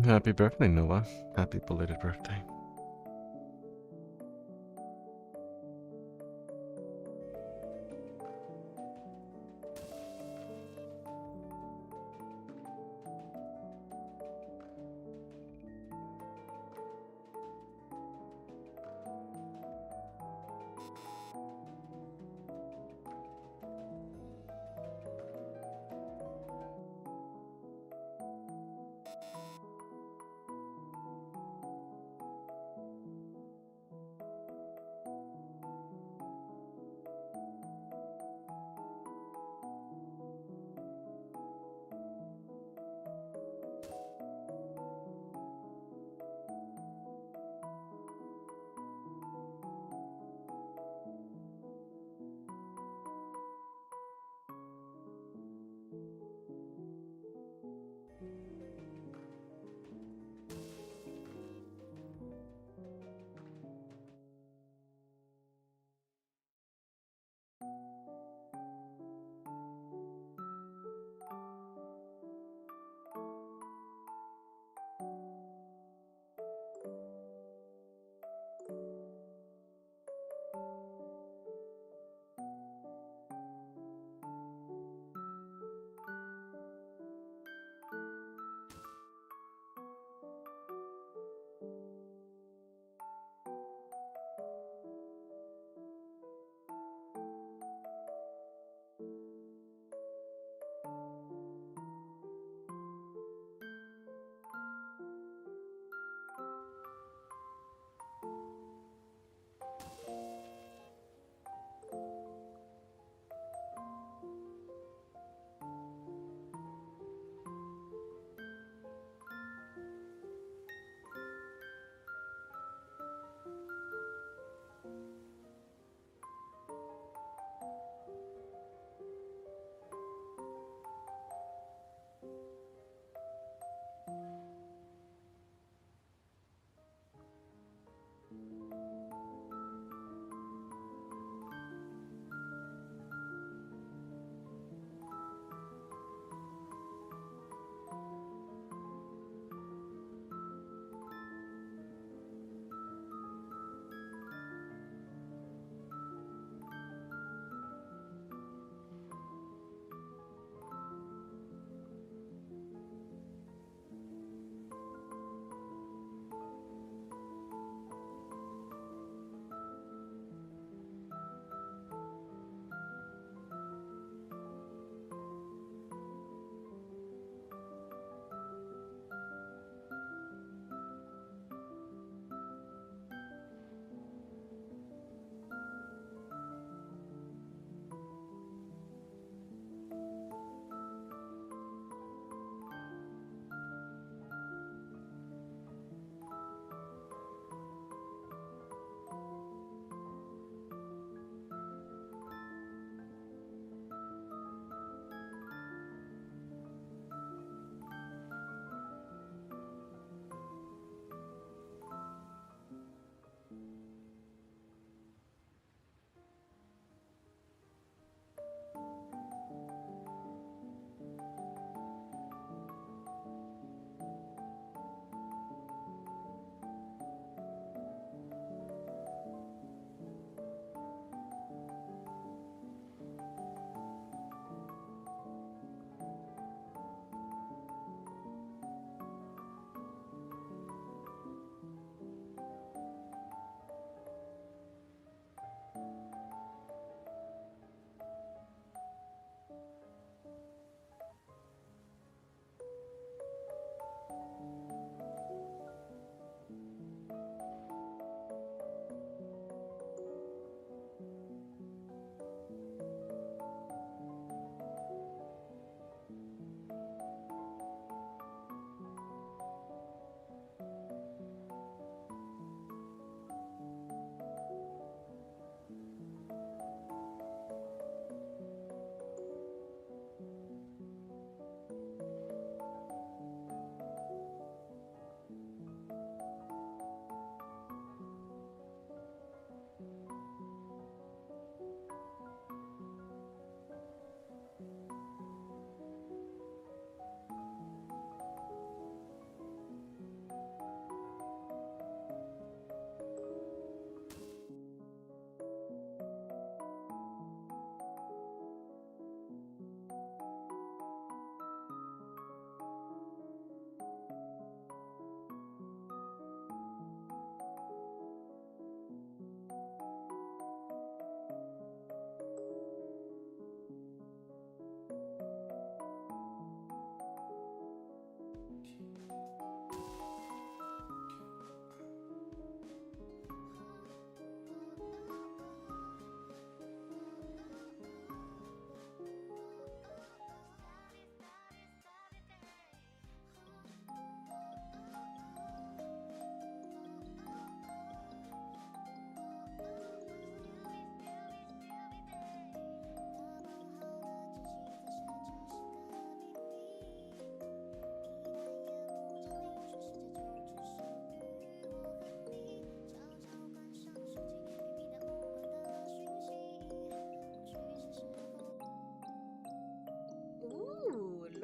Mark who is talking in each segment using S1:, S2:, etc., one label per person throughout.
S1: Happy birthday, Noah. Happy belated birthday.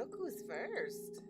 S2: look who's first.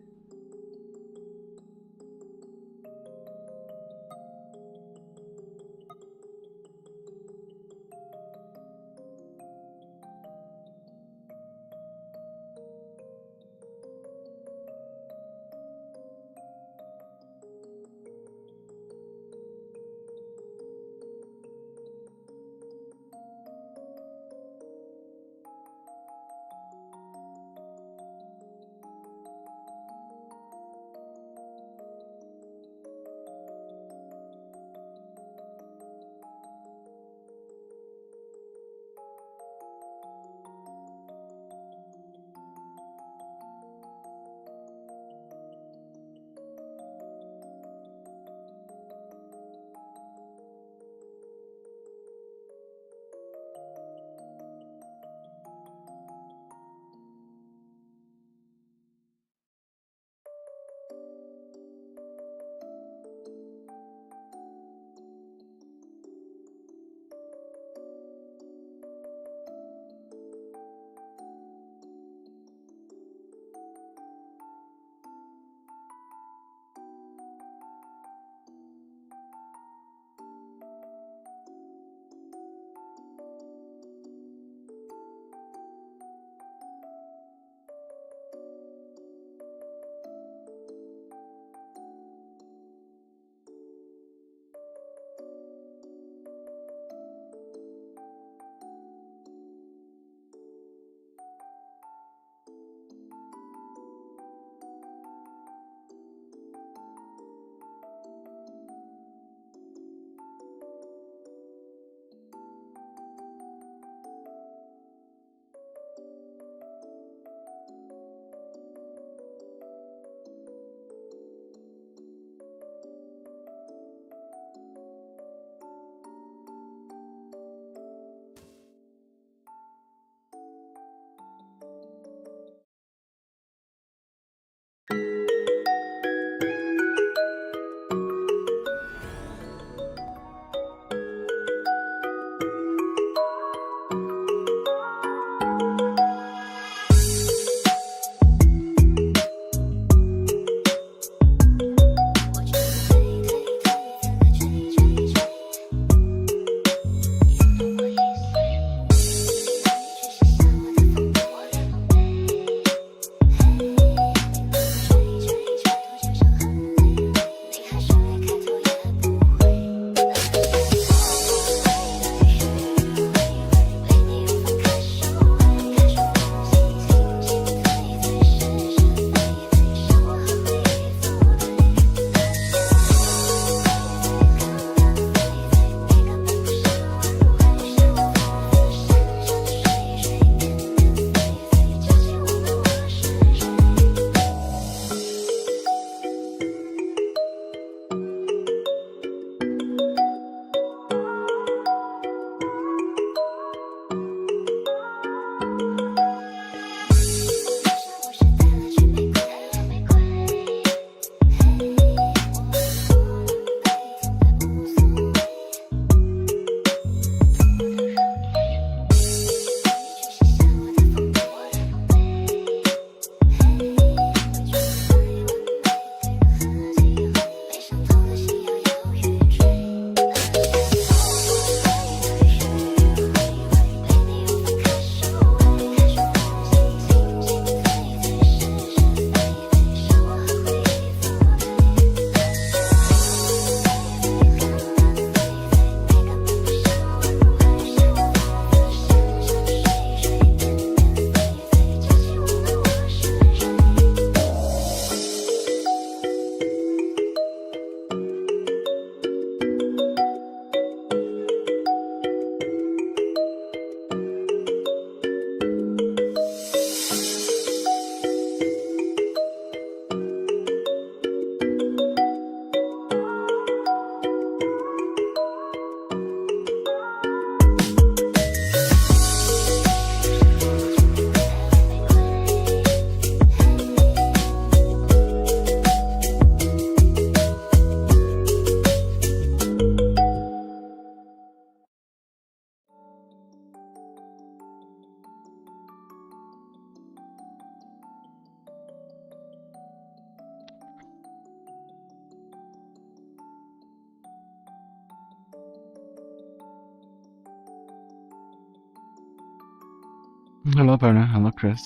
S1: Hello, Berna. Hello, Chris.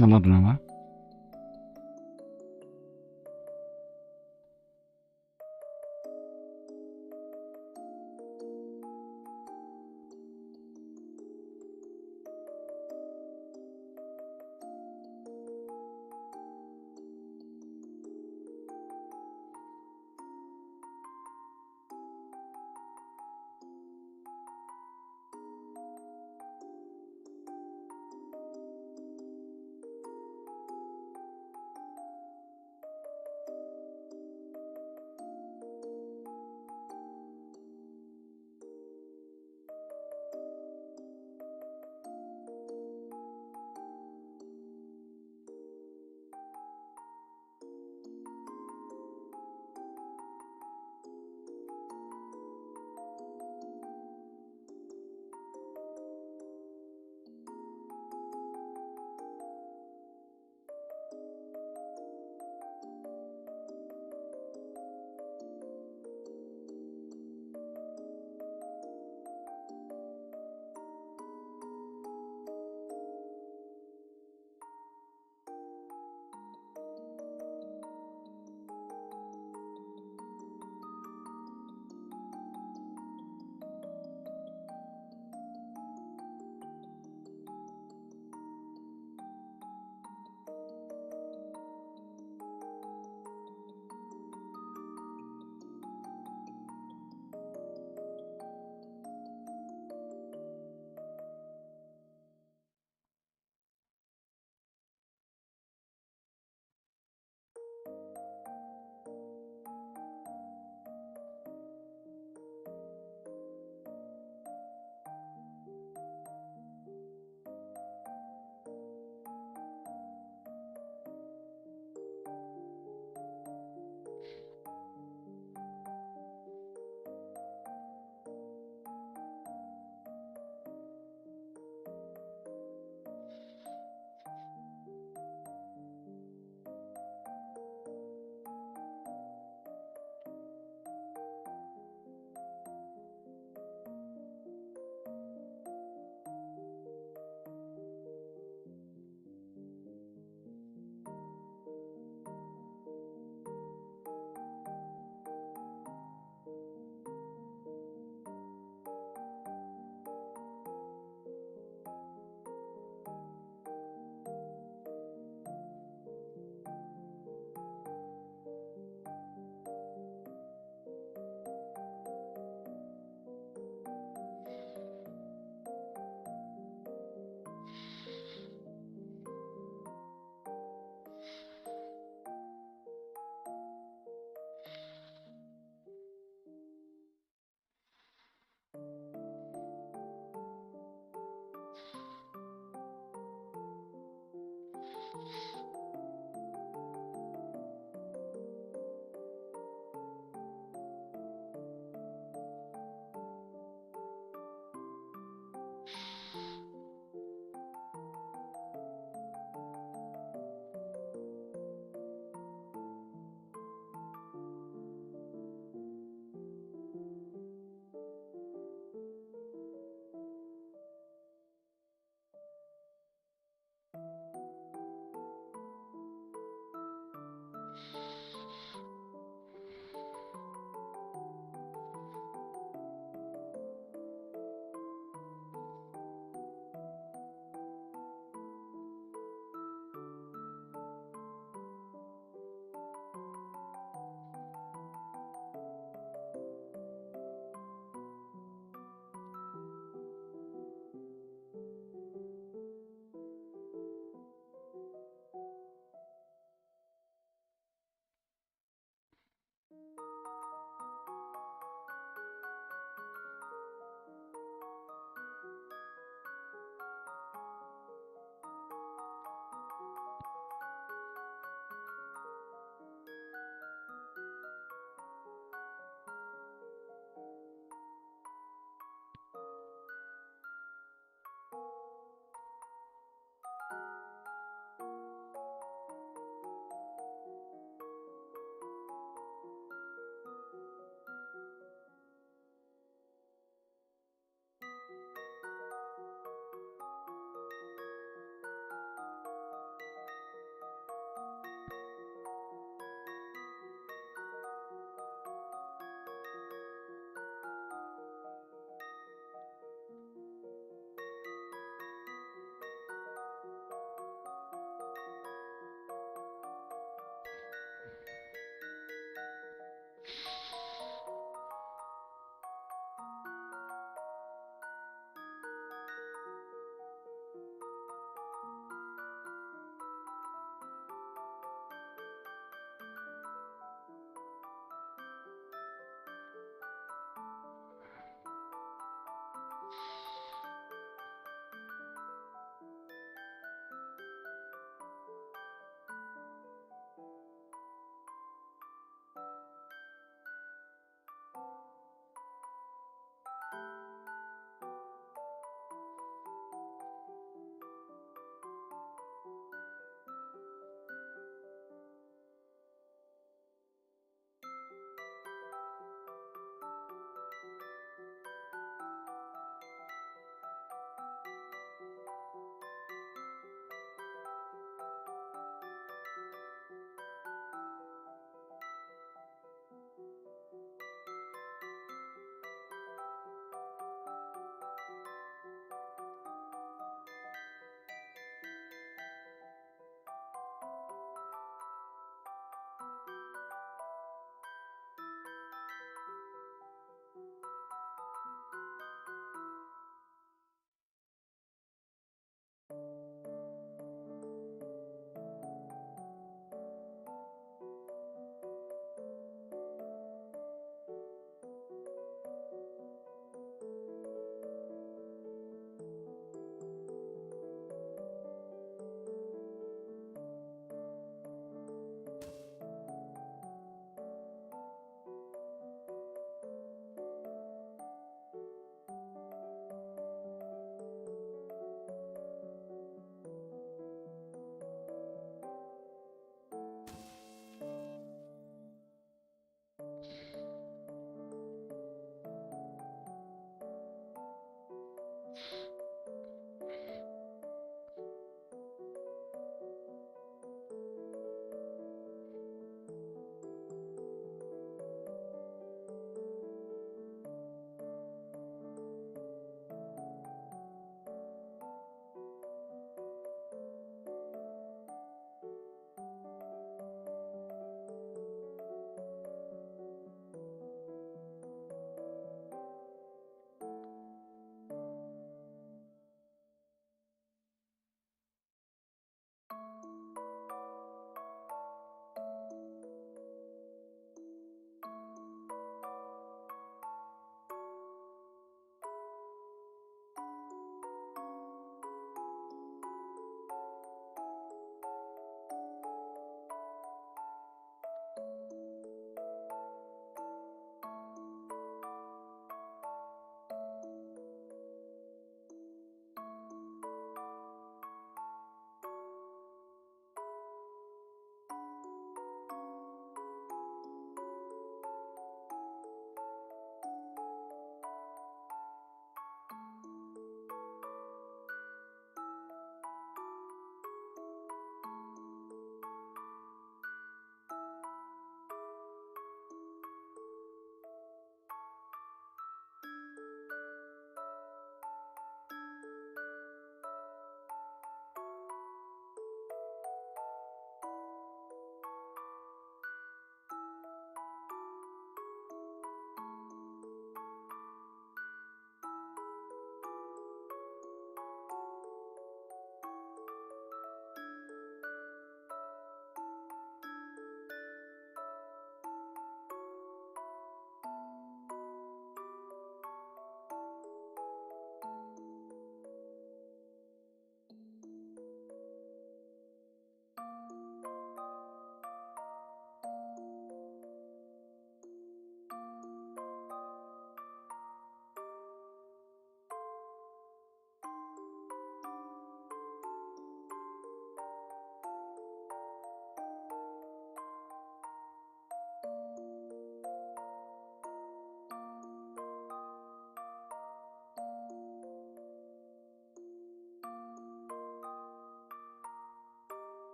S1: Hello, Nova.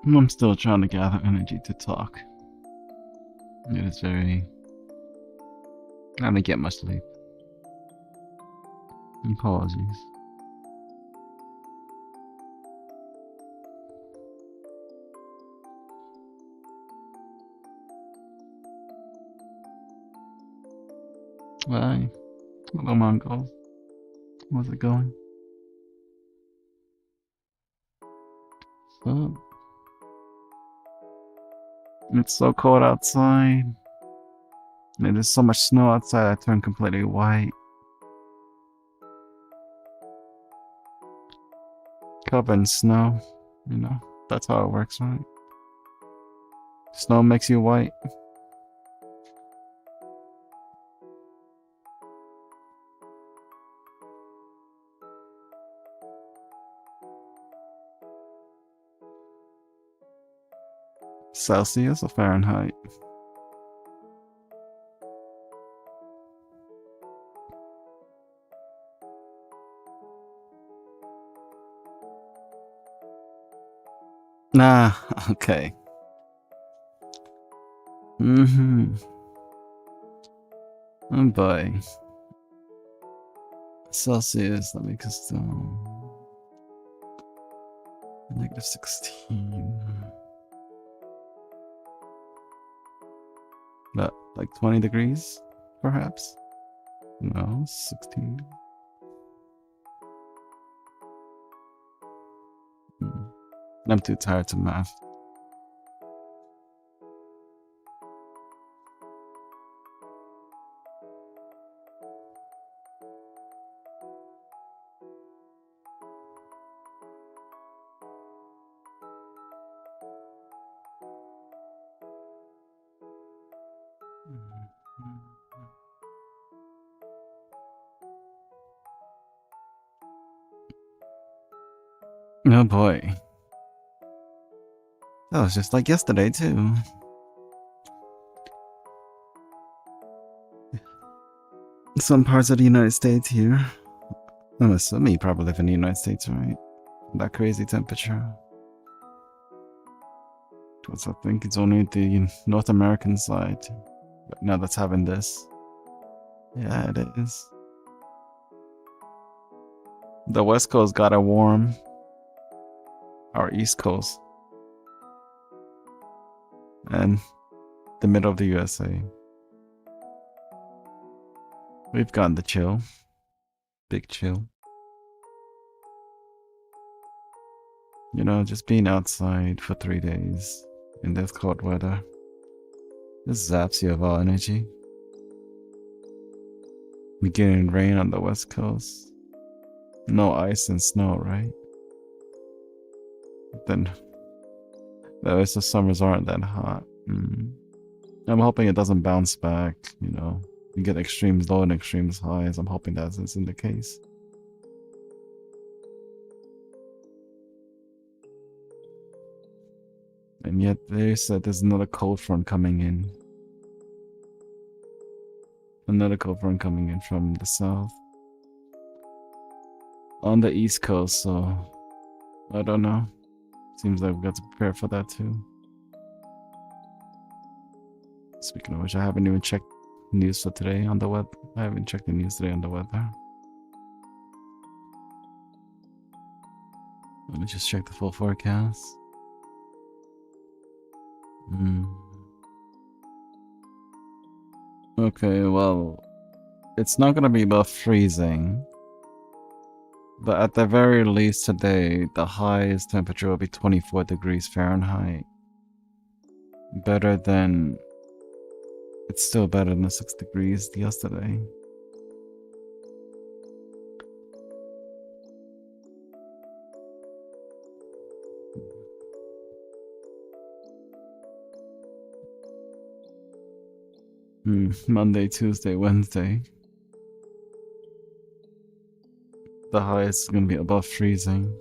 S1: I'm still trying to gather energy to talk. It is very. I didn't get much sleep. Apologies. Hi. Hello, Mongol. How's it going? So, it's so cold outside. There's so much snow outside, I turned completely white. Covered in snow. You know, that's how it works, right? Snow makes you white. Celsius or Fahrenheit? Nah, okay. Mm-hmm. Oh boy. Celsius, let me just -16. But like 20 degrees, perhaps? No, 16. I'm too tired to math. Oh boy. That was just like yesterday, too. Some parts of the United States here. I'm assuming you probably live in the United States, right? That crazy temperature. Because I think it's only the North American side right now that's having this. Yeah, it is. The West Coast got it warm. Our East Coast. And the middle of the USA. We've gotten the chill. Big chill. You know, just being outside for 3 days in this cold weather. This zaps you of all energy. We're getting rain on the West Coast. No ice and snow, right? Then at least the summers aren't that hot. I'm hoping it doesn't bounce back, you know. You get extremes low and extremes highs. I'm hoping that isn't the case. And yet they said there's another cold front coming in. Another cold front coming in from the south. On the East Coast, so I don't know. Seems like we've got to prepare for that too. Speaking of which, I haven't even checked news for today on the web. I haven't checked the news today on the weather. Let me just check the full forecast. Okay, well, it's not gonna be above freezing. But at the very least today, the highest temperature will be 24 degrees Fahrenheit. Better than... It's still better than the 6 degrees yesterday. Monday, Tuesday, Wednesday. The highest is going to be above freezing.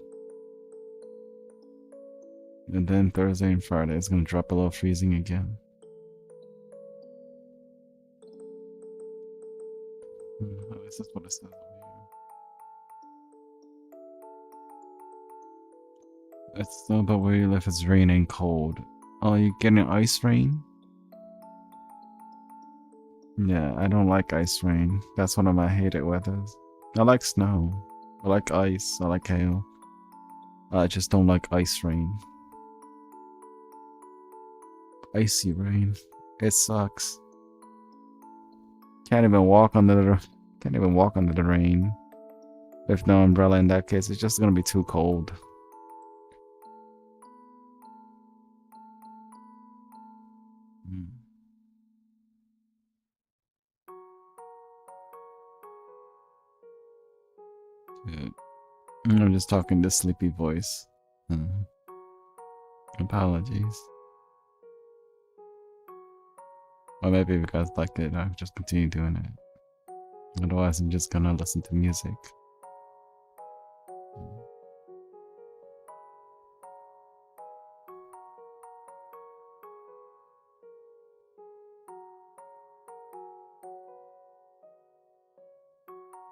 S1: And then Thursday and Friday is going to drop below freezing again. Oh, is this what it says over It's not about where you live, it's raining cold. Oh, you getting ice rain? Yeah, I don't like ice rain. That's one of my hated weathers. I like snow. I like ice. I like hail. I just don't like ice rain. Icy rain. It sucks. Can't even walk under the rain. With no umbrella in that case, it's just gonna be too cold. Good. I'm just talking this sleepy voice. Apologies. Or maybe because like it, I'll just continue doing it. Otherwise, I'm just gonna listen to music.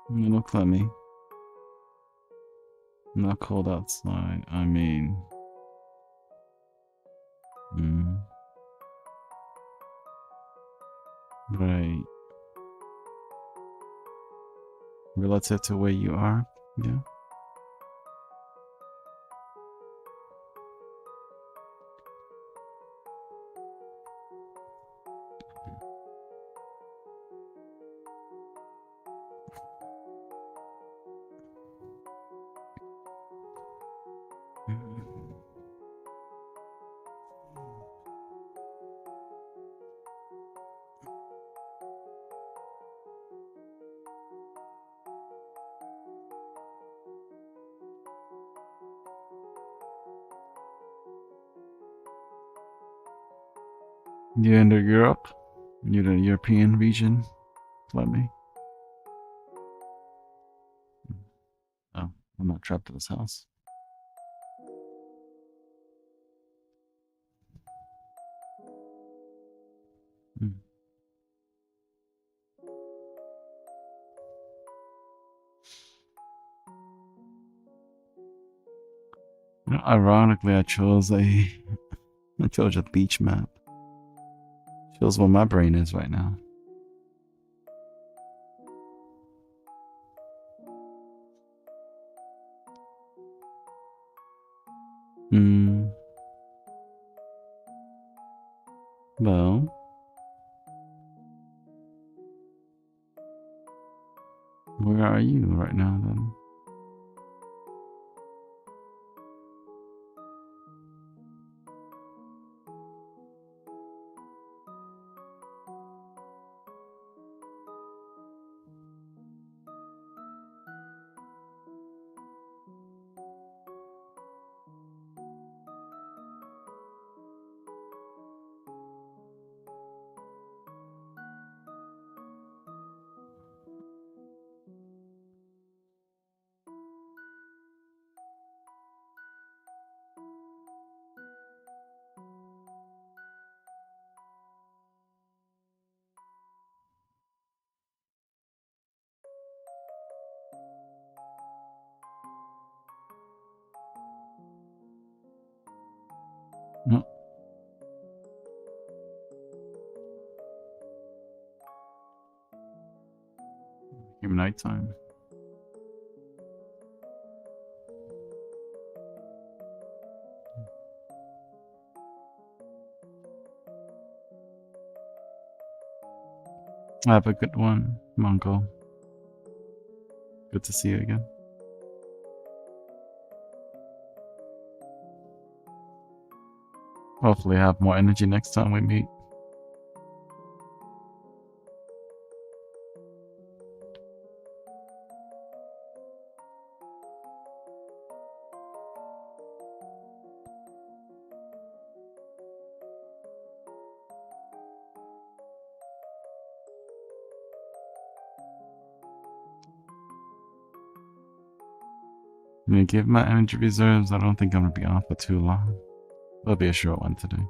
S1: Look at me. Not cold outside. I mean, right. Relative to where you are, yeah. You're in Europe? You're the European region? Let me. Oh, I'm not trapped in this house. You know, ironically, I chose a beach map. Shows where my brain is right now. Well, where are you right now then? No. Became nighttime. Have a good one, Mongo. Good to see you again. Hopefully have more energy next time we meet. I'm gonna give my energy reserves. I don't think I'm gonna be on for too long. It'll be a short one today.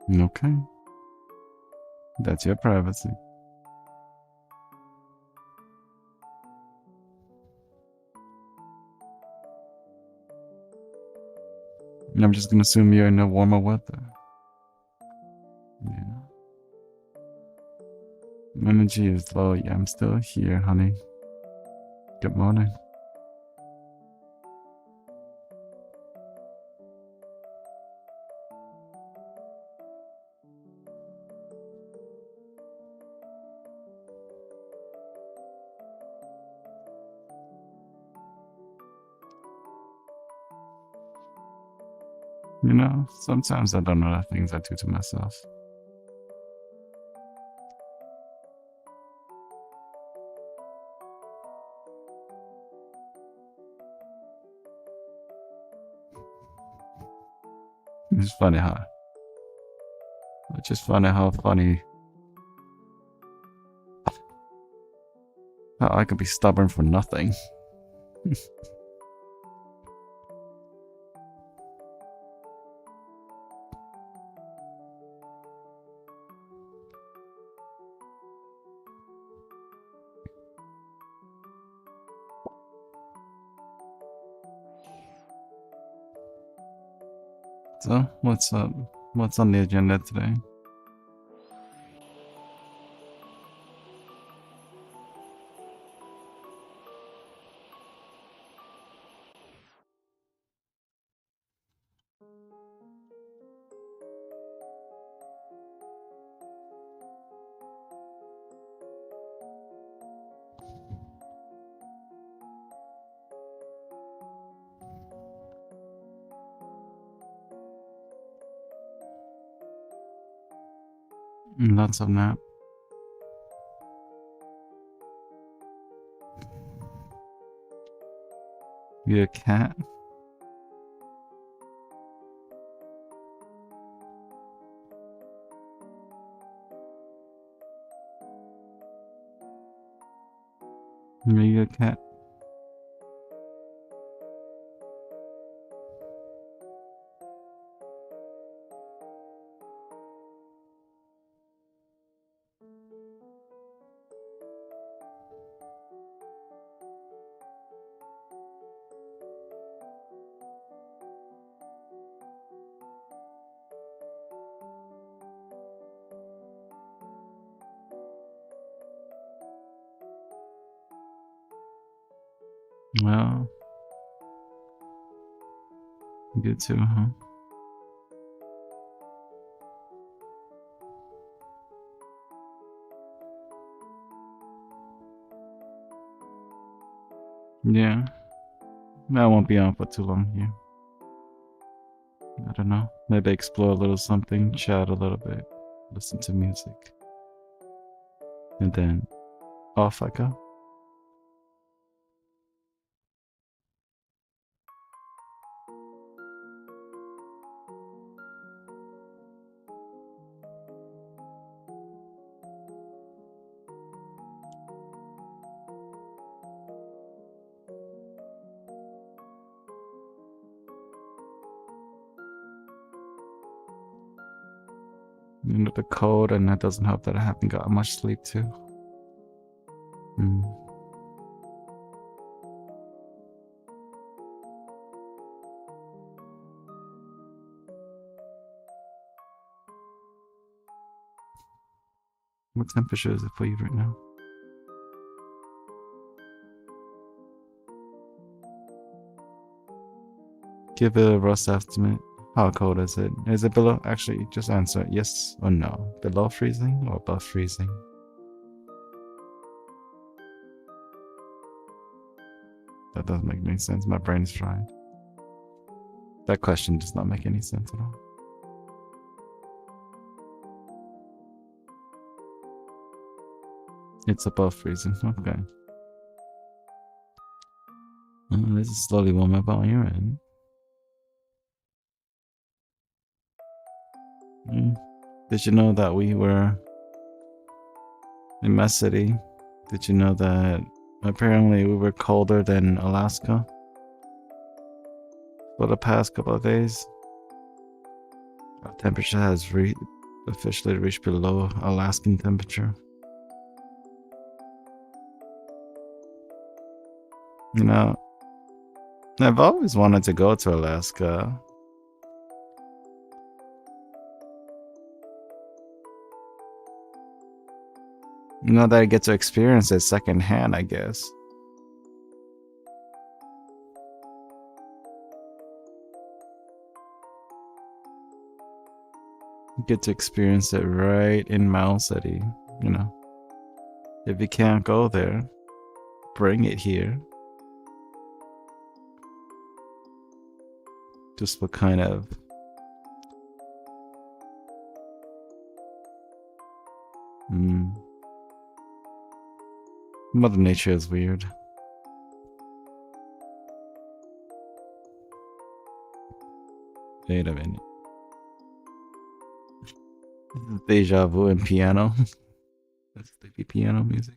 S1: Okay. That's your privacy. I'm just gonna assume you're in the warmer weather. Yeah. Energy is low. Yeah, I'm still here, honey. Good morning. You know, sometimes I don't know the things I do to myself. It's funny how. It's just funny how I could be stubborn for nothing. So, what's up? What's on the agenda today? Lots of nap. You a cat? Are you a cat? Well, good too, huh? Yeah. I won't be on for too long here. I don't know. Maybe explore a little something, chat a little bit, listen to music. And then off I go. You know, the cold, and that doesn't help that I haven't got much sleep too. What temperature is it for you right now? Give it a rough estimate. How cold is it? Is it below? Actually, just answer yes or no. Below freezing or above freezing? That doesn't make any sense. My brain's fried. That question does not make any sense at all. It's above freezing. Okay. This is slowly warming up on your end. Did you know that we were in my city? Did you know that apparently we were colder than Alaska for the past couple of days? Our temperature has officially reached below Alaskan temperature. You know, I've always wanted to go to Alaska. You know that I get to experience it secondhand, I guess. You get to experience it right in Mound City, you know. If you can't go there, bring it here. Just what kind of Mother Nature is weird. Wait a minute. Deja vu and piano. That's the piano music.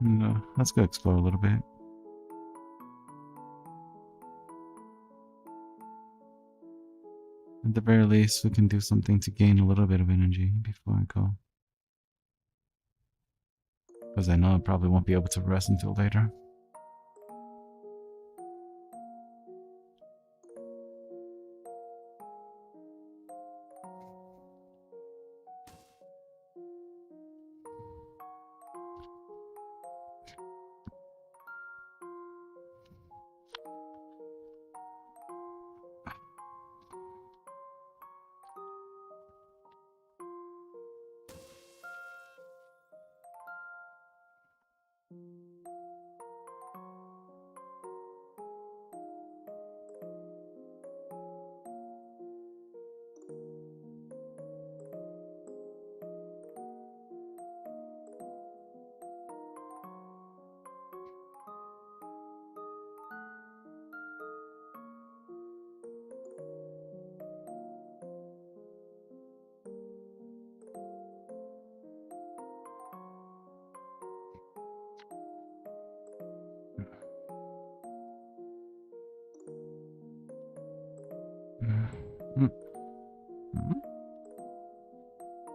S1: No, let's go explore a little bit. At the very least, we can do something to gain a little bit of energy before I go. Because I know I probably won't be able to rest until later.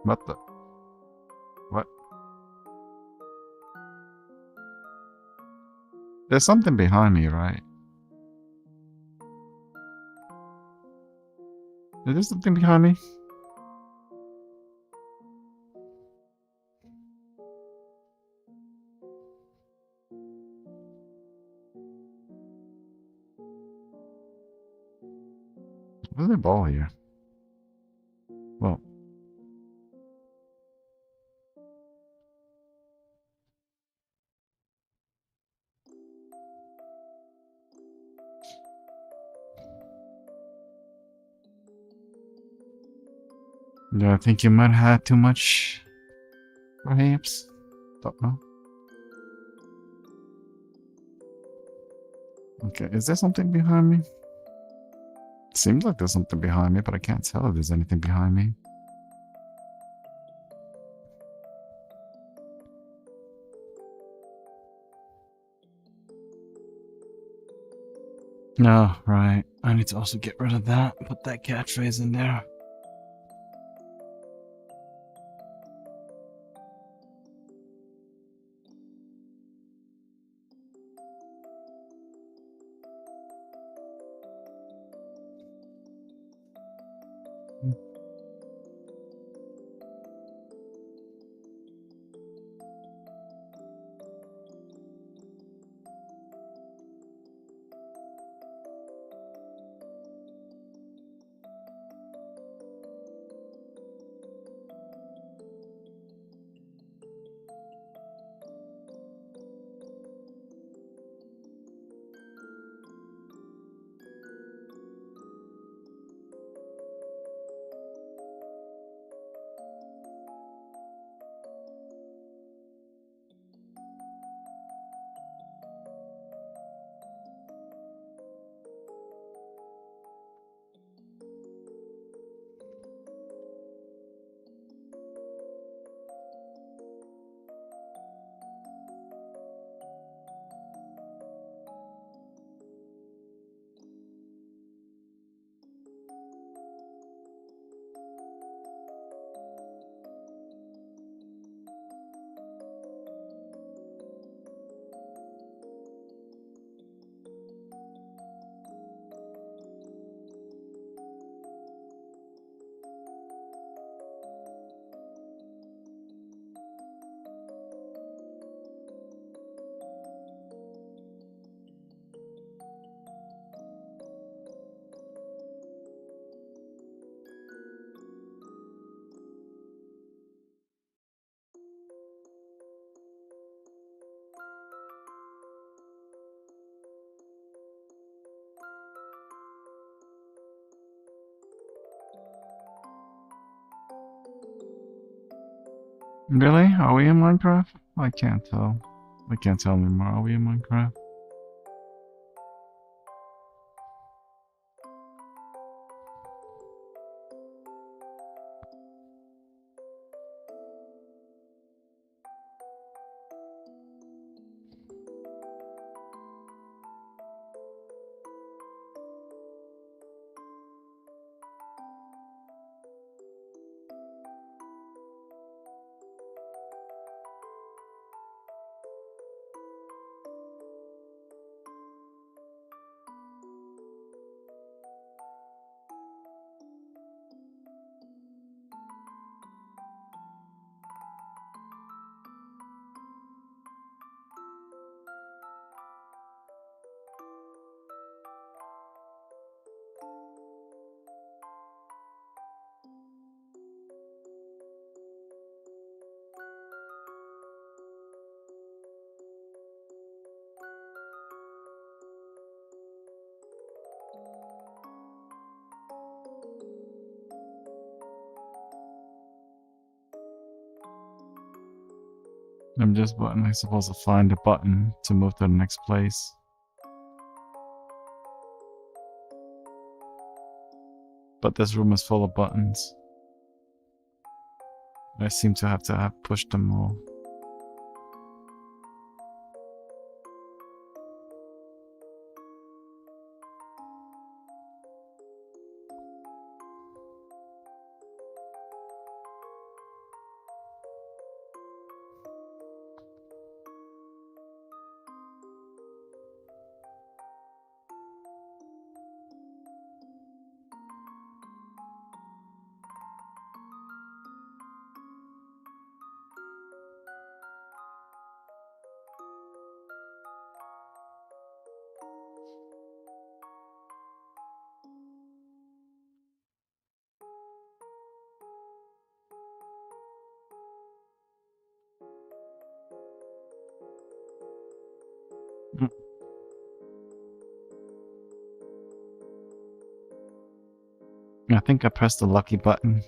S1: What the? What? There's something behind me, right? Is there something behind me? Where's the ball here? Well. Yeah, I think you might have too much, perhaps. Don't know. Okay, is there something behind me? Seems like there's something behind me, but I can't tell if there's anything behind me. No, right. I need to also get rid of that. Put that catchphrase in there. Really? Are we in Minecraft? I can't tell. I can't tell anymore. Are we in Minecraft? I'm just supposed to find a button to move to the next place. But this room is full of buttons. I seem to have pushed them all. I think I pressed the lucky button.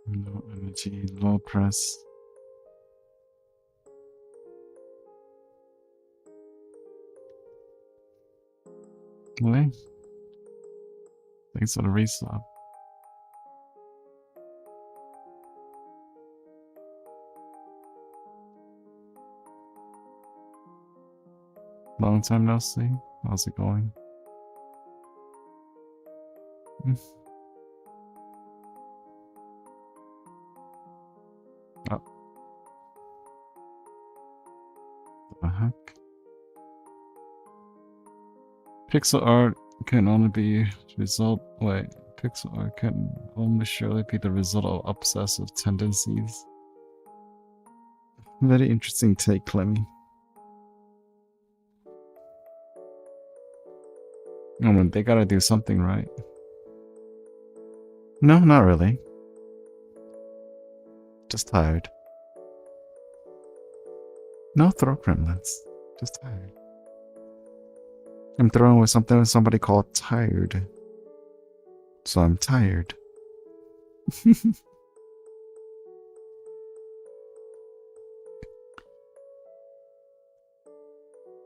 S1: Low energy, low press. Really? Thanks for the resub. Long time no see. How's it going? Oh. The heck? Pixel art can only be result. Wait, pixel art can only surely be the result of obsessive tendencies. Very interesting take, Clemmy. I mean, they gotta do something, right? No, not really. Just tired. No throat gremlins. Just tired. I'm throwing with somebody called tired. So I'm tired.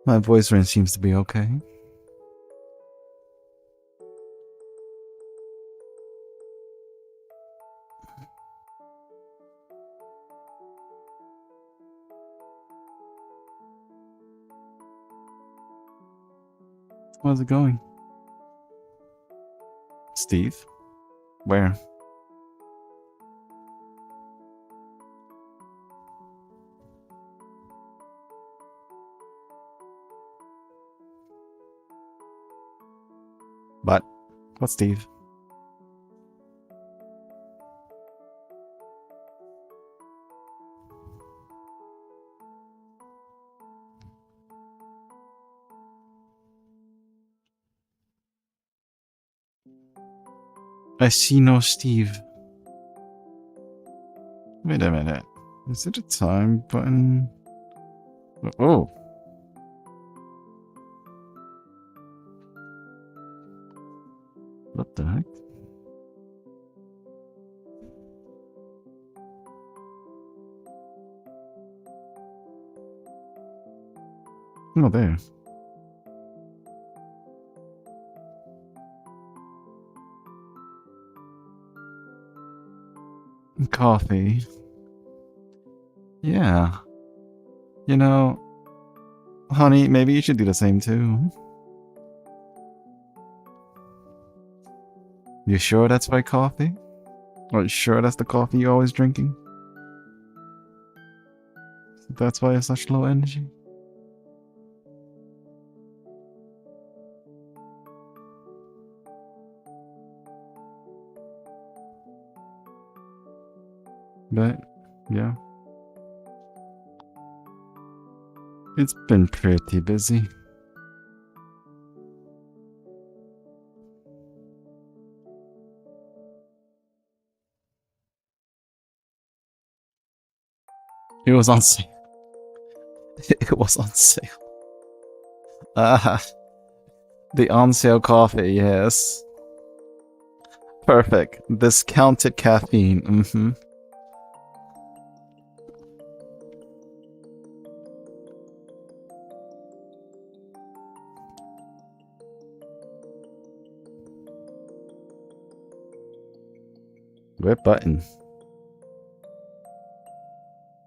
S1: My voice range seems to be okay. How's it going? Steve? Where? What? What, Steve? I see no Steve. Wait a minute. Is it a time button? Oh. What the heck? Oh, there. Coffee. Yeah. You know, honey, maybe you should do the same too. You sure that's my coffee? Are you sure that's the coffee you're always drinking? That's why you're such low energy? But, yeah. It's been pretty busy. It was on sale. It was on sale. The on sale coffee, yes. Perfect. Discounted caffeine. Mm-hmm. Where button?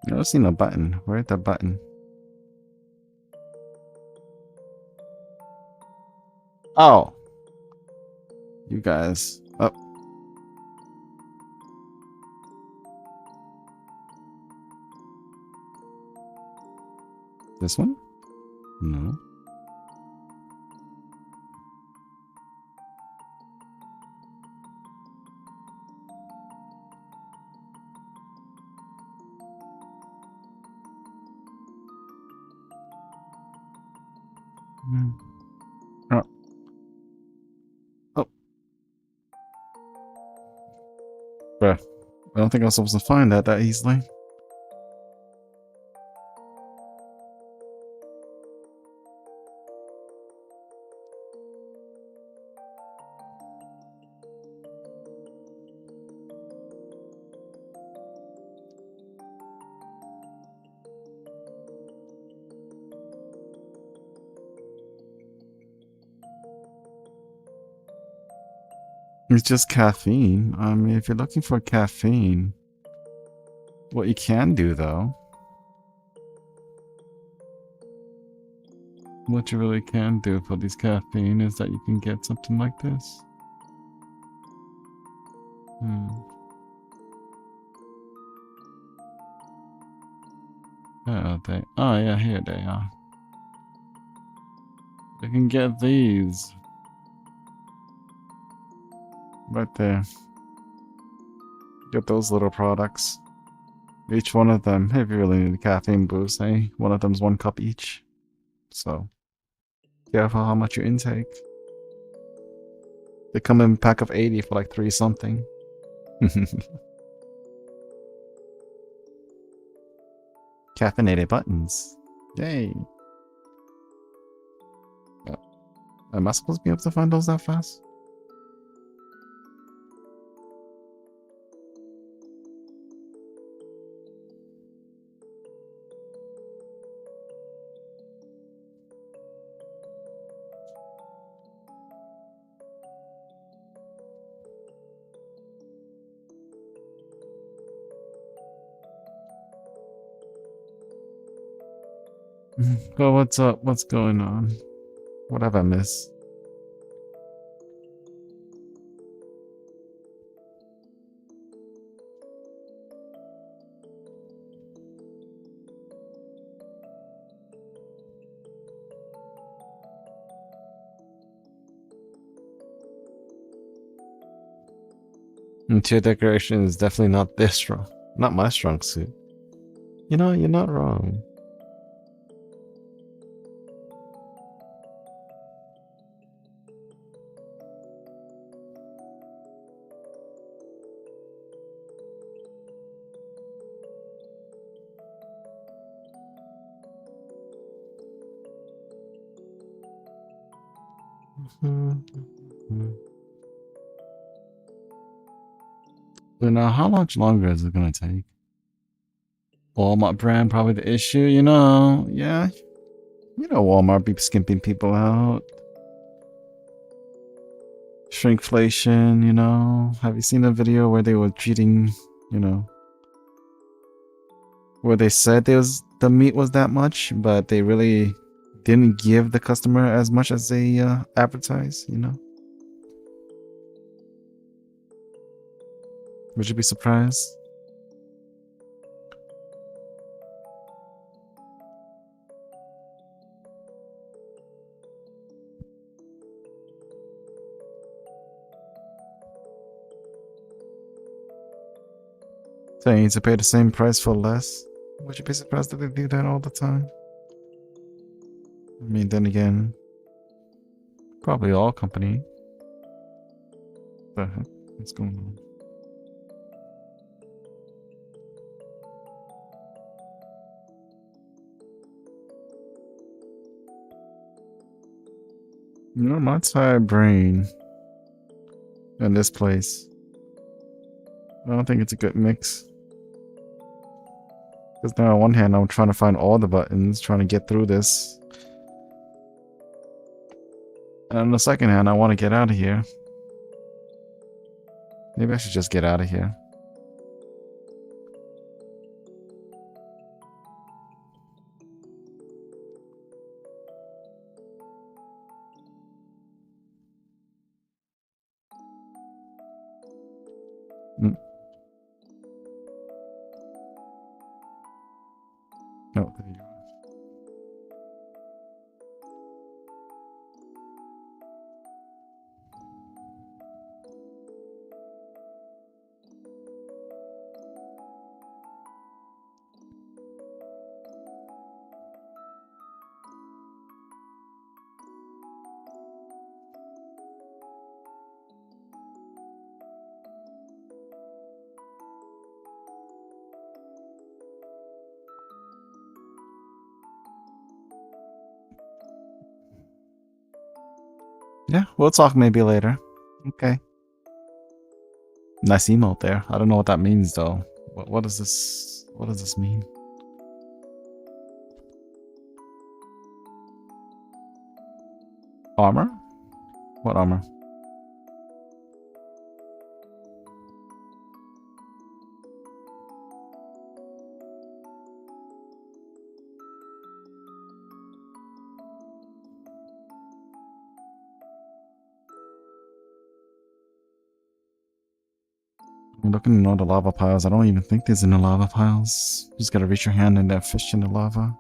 S1: I don't see no button. Where's the button? Oh. You guys. Oh. This one? No. Oh. Oh. Bruh. I don't think I was supposed to find that easily. It's just caffeine. I mean, if you're looking for caffeine, what you can do, though, what you really can do for this caffeine is that you can get something like this. Oh, oh yeah, here they are. You can get these. Right there. Get those little products. Each one of them, if you really need a caffeine boost, hey, one of them's 1 cup each. So, careful how much you intake. They come in a pack of 80 for like 3 something. Caffeinated buttons. Yay. Am I supposed to be able to find those that fast? Well, what's up? What's going on? What have I missed? Interior decoration is definitely not this strong. Not my strong suit. You know, you're not wrong. So now, how much longer is it gonna take? Walmart brand probably the issue, you know. Yeah, you know Walmart be skimping people out. Shrinkflation, you know. Have you seen the video where they were cheating, you know, where they said the meat was that much, but they really didn't give the customer as much as they advertised, you know? Would you be surprised? Saying to pay the same price for less? Would you be surprised that they do that all the time? I mean, then again, probably all company. What the heck? What's going on? You know, my tired brain in this place. I don't think it's a good mix. Because now on one hand, I'm trying to find all the buttons, trying to get through this. And on the second hand, I want to get out of here. Maybe I should just get out of here. Mm. No, there you go. Yeah, we'll talk maybe later. Okay. Nice emote there. I don't know what that means though. What does this? What does this mean? Armor? What armor? I'm looking in all the lava piles. I don't even think there's any lava piles. You just gotta reach your hand in there, fish in the lava.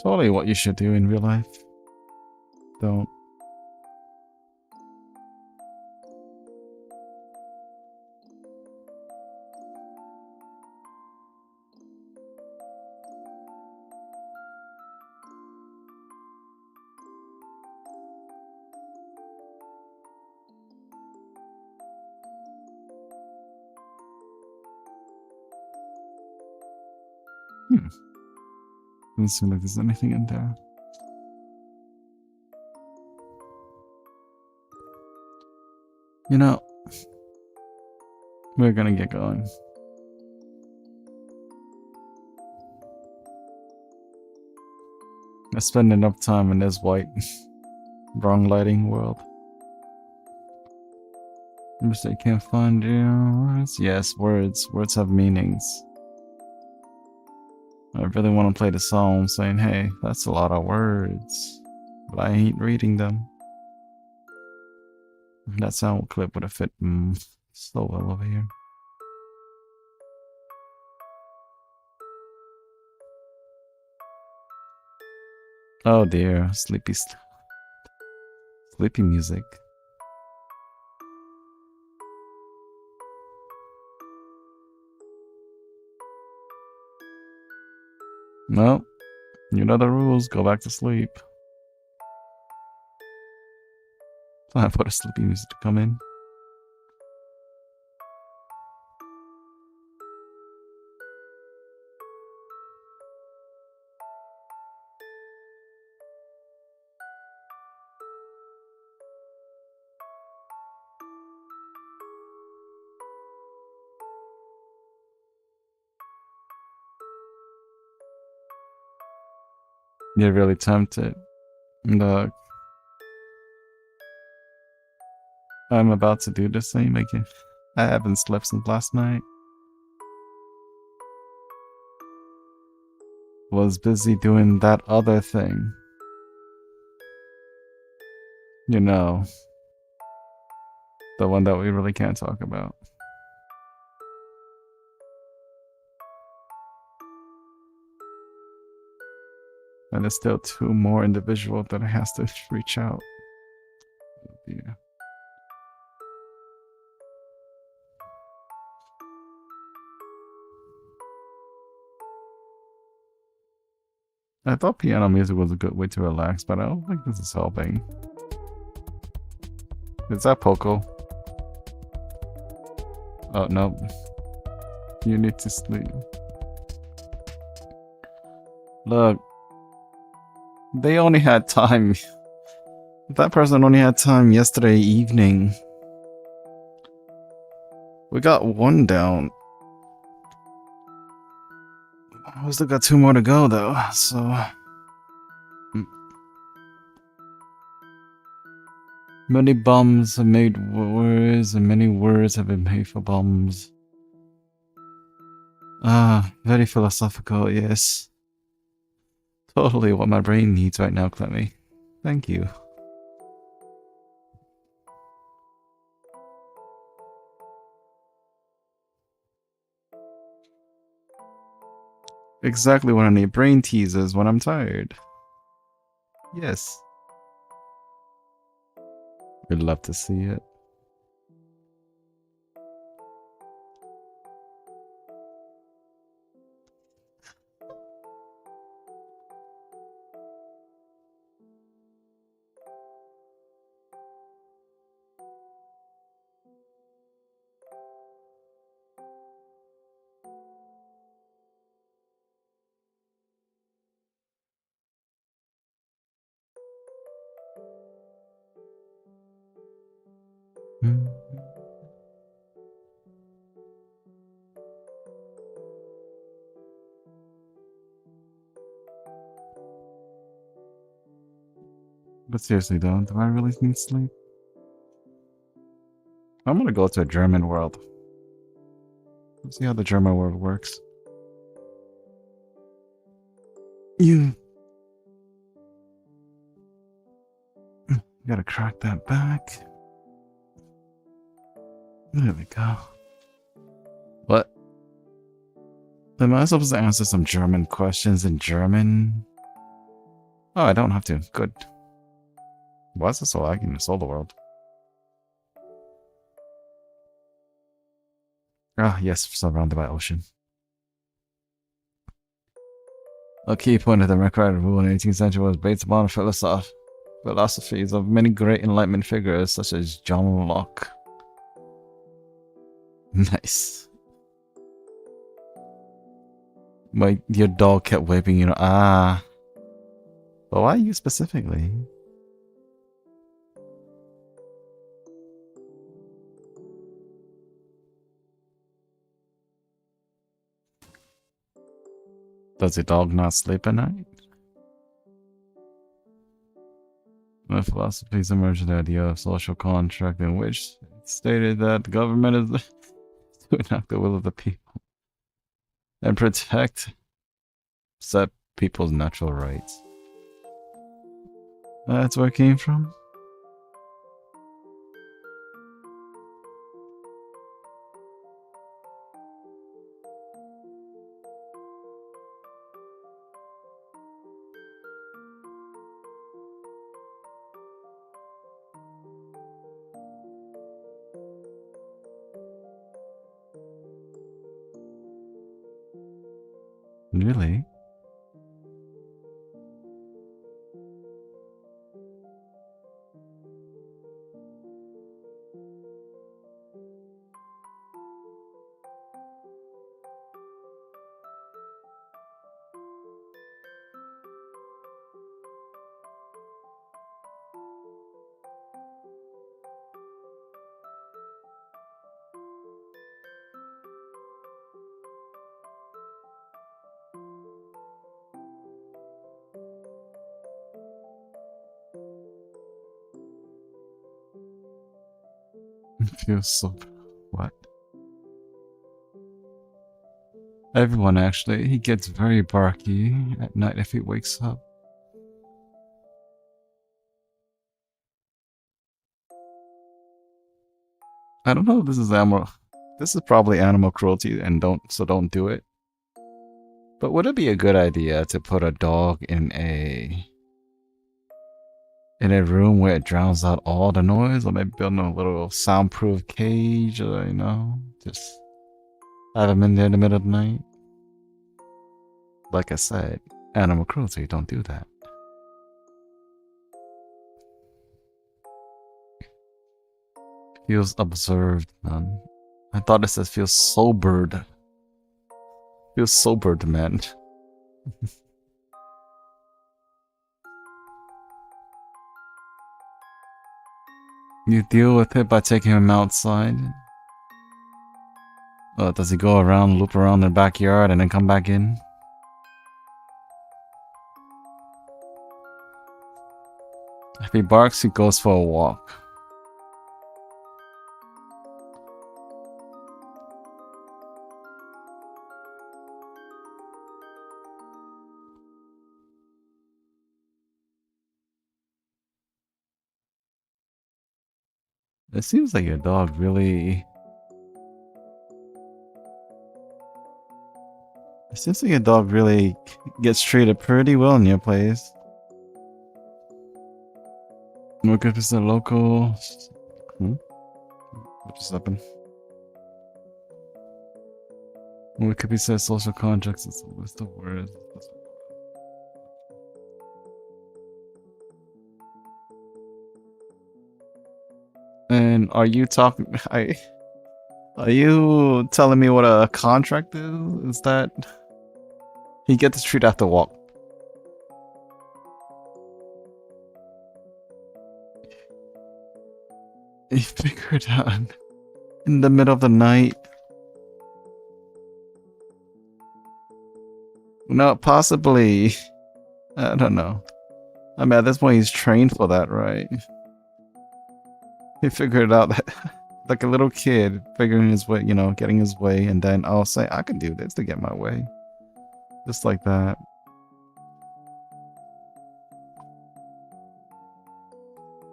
S1: Totally what you should do in real life. Don't. Doesn't seem like there's anything in there. You know, we're gonna get going. I spend enough time in this white, wrong lighting world. Mistake can't find your words. Yes, words. Words have meanings. I really want to play the song saying, hey, that's a lot of words. But I ain't reading them. That sound clip would have fit so well over here. Oh dear, sleepy music. No, you know the rules. Go back to sleep. Time for the sleepy music to come in. You're really tempted. Look, I'm about to do the same again. I haven't slept since last night. Was busy doing that other thing. You know, the one that we really can't talk about. And there's still two more individuals that has to reach out. Yeah. I thought piano music was a good way to relax, but I don't think this is helping. Is that Poco? Oh, no. You need to sleep. Look. They only had time. That person only had time yesterday evening. We got one down. We still got two more to go, though, so... Many bombs have made words, and many words have been made for bombs. Ah, very philosophical, yes. Totally what my brain needs right now, Clemmy. Thank you. Exactly what I need. Brain teasers when I'm tired. Yes. We'd love to see it. But seriously though, do I really need sleep? I'm gonna go to a German world. Let's see how the German world works. You gotta crack that back. There we go. What? Am I supposed to answer some German questions in German? Oh, I don't have to. Good. Why is it so laggy in the solar world? Ah, yes, surrounded by ocean. A key point of the democratic rule in the 18th century was based upon philosophies of many great Enlightenment figures such as John Locke. Nice. Your dog kept whipping you. Ah. But why you specifically? Does your dog not sleep at night? The philosophies emerged the idea of social contract in which it stated that the government is to enact the will of the people and protect set people's natural rights. That's where it came from? Really? It feels so... What? Everyone actually, he gets very barky at night if he wakes up. I don't know if this is animal... This is probably animal cruelty and don't do it. But would it be a good idea to put a dog in a room where it drowns out all the noise, or maybe build a little soundproof cage, or just have him in there in the middle of the night? Like I said, animal cruelty, don't do that. Feels observed, man. I thought it says feels sobered. Feels sobered, man. You deal with it by taking him outside. Does he go around, loop around the backyard, and then come back in? If he barks, he goes for a walk. It seems like your dog really... It seems like your dog really gets treated pretty well in your place. What if it's a local... What just happened? What could be said social contracts? What's the word? And are you talking... Are you telling me what a contract is? Is that... He gets to treat after walk. He figured out in the middle of the night. No, possibly. I don't know. I mean, at this point, he's trained for that, right? He figured out that, like a little kid, figuring his way, getting his way, and then I'll say, I can do this to get my way. Just like that.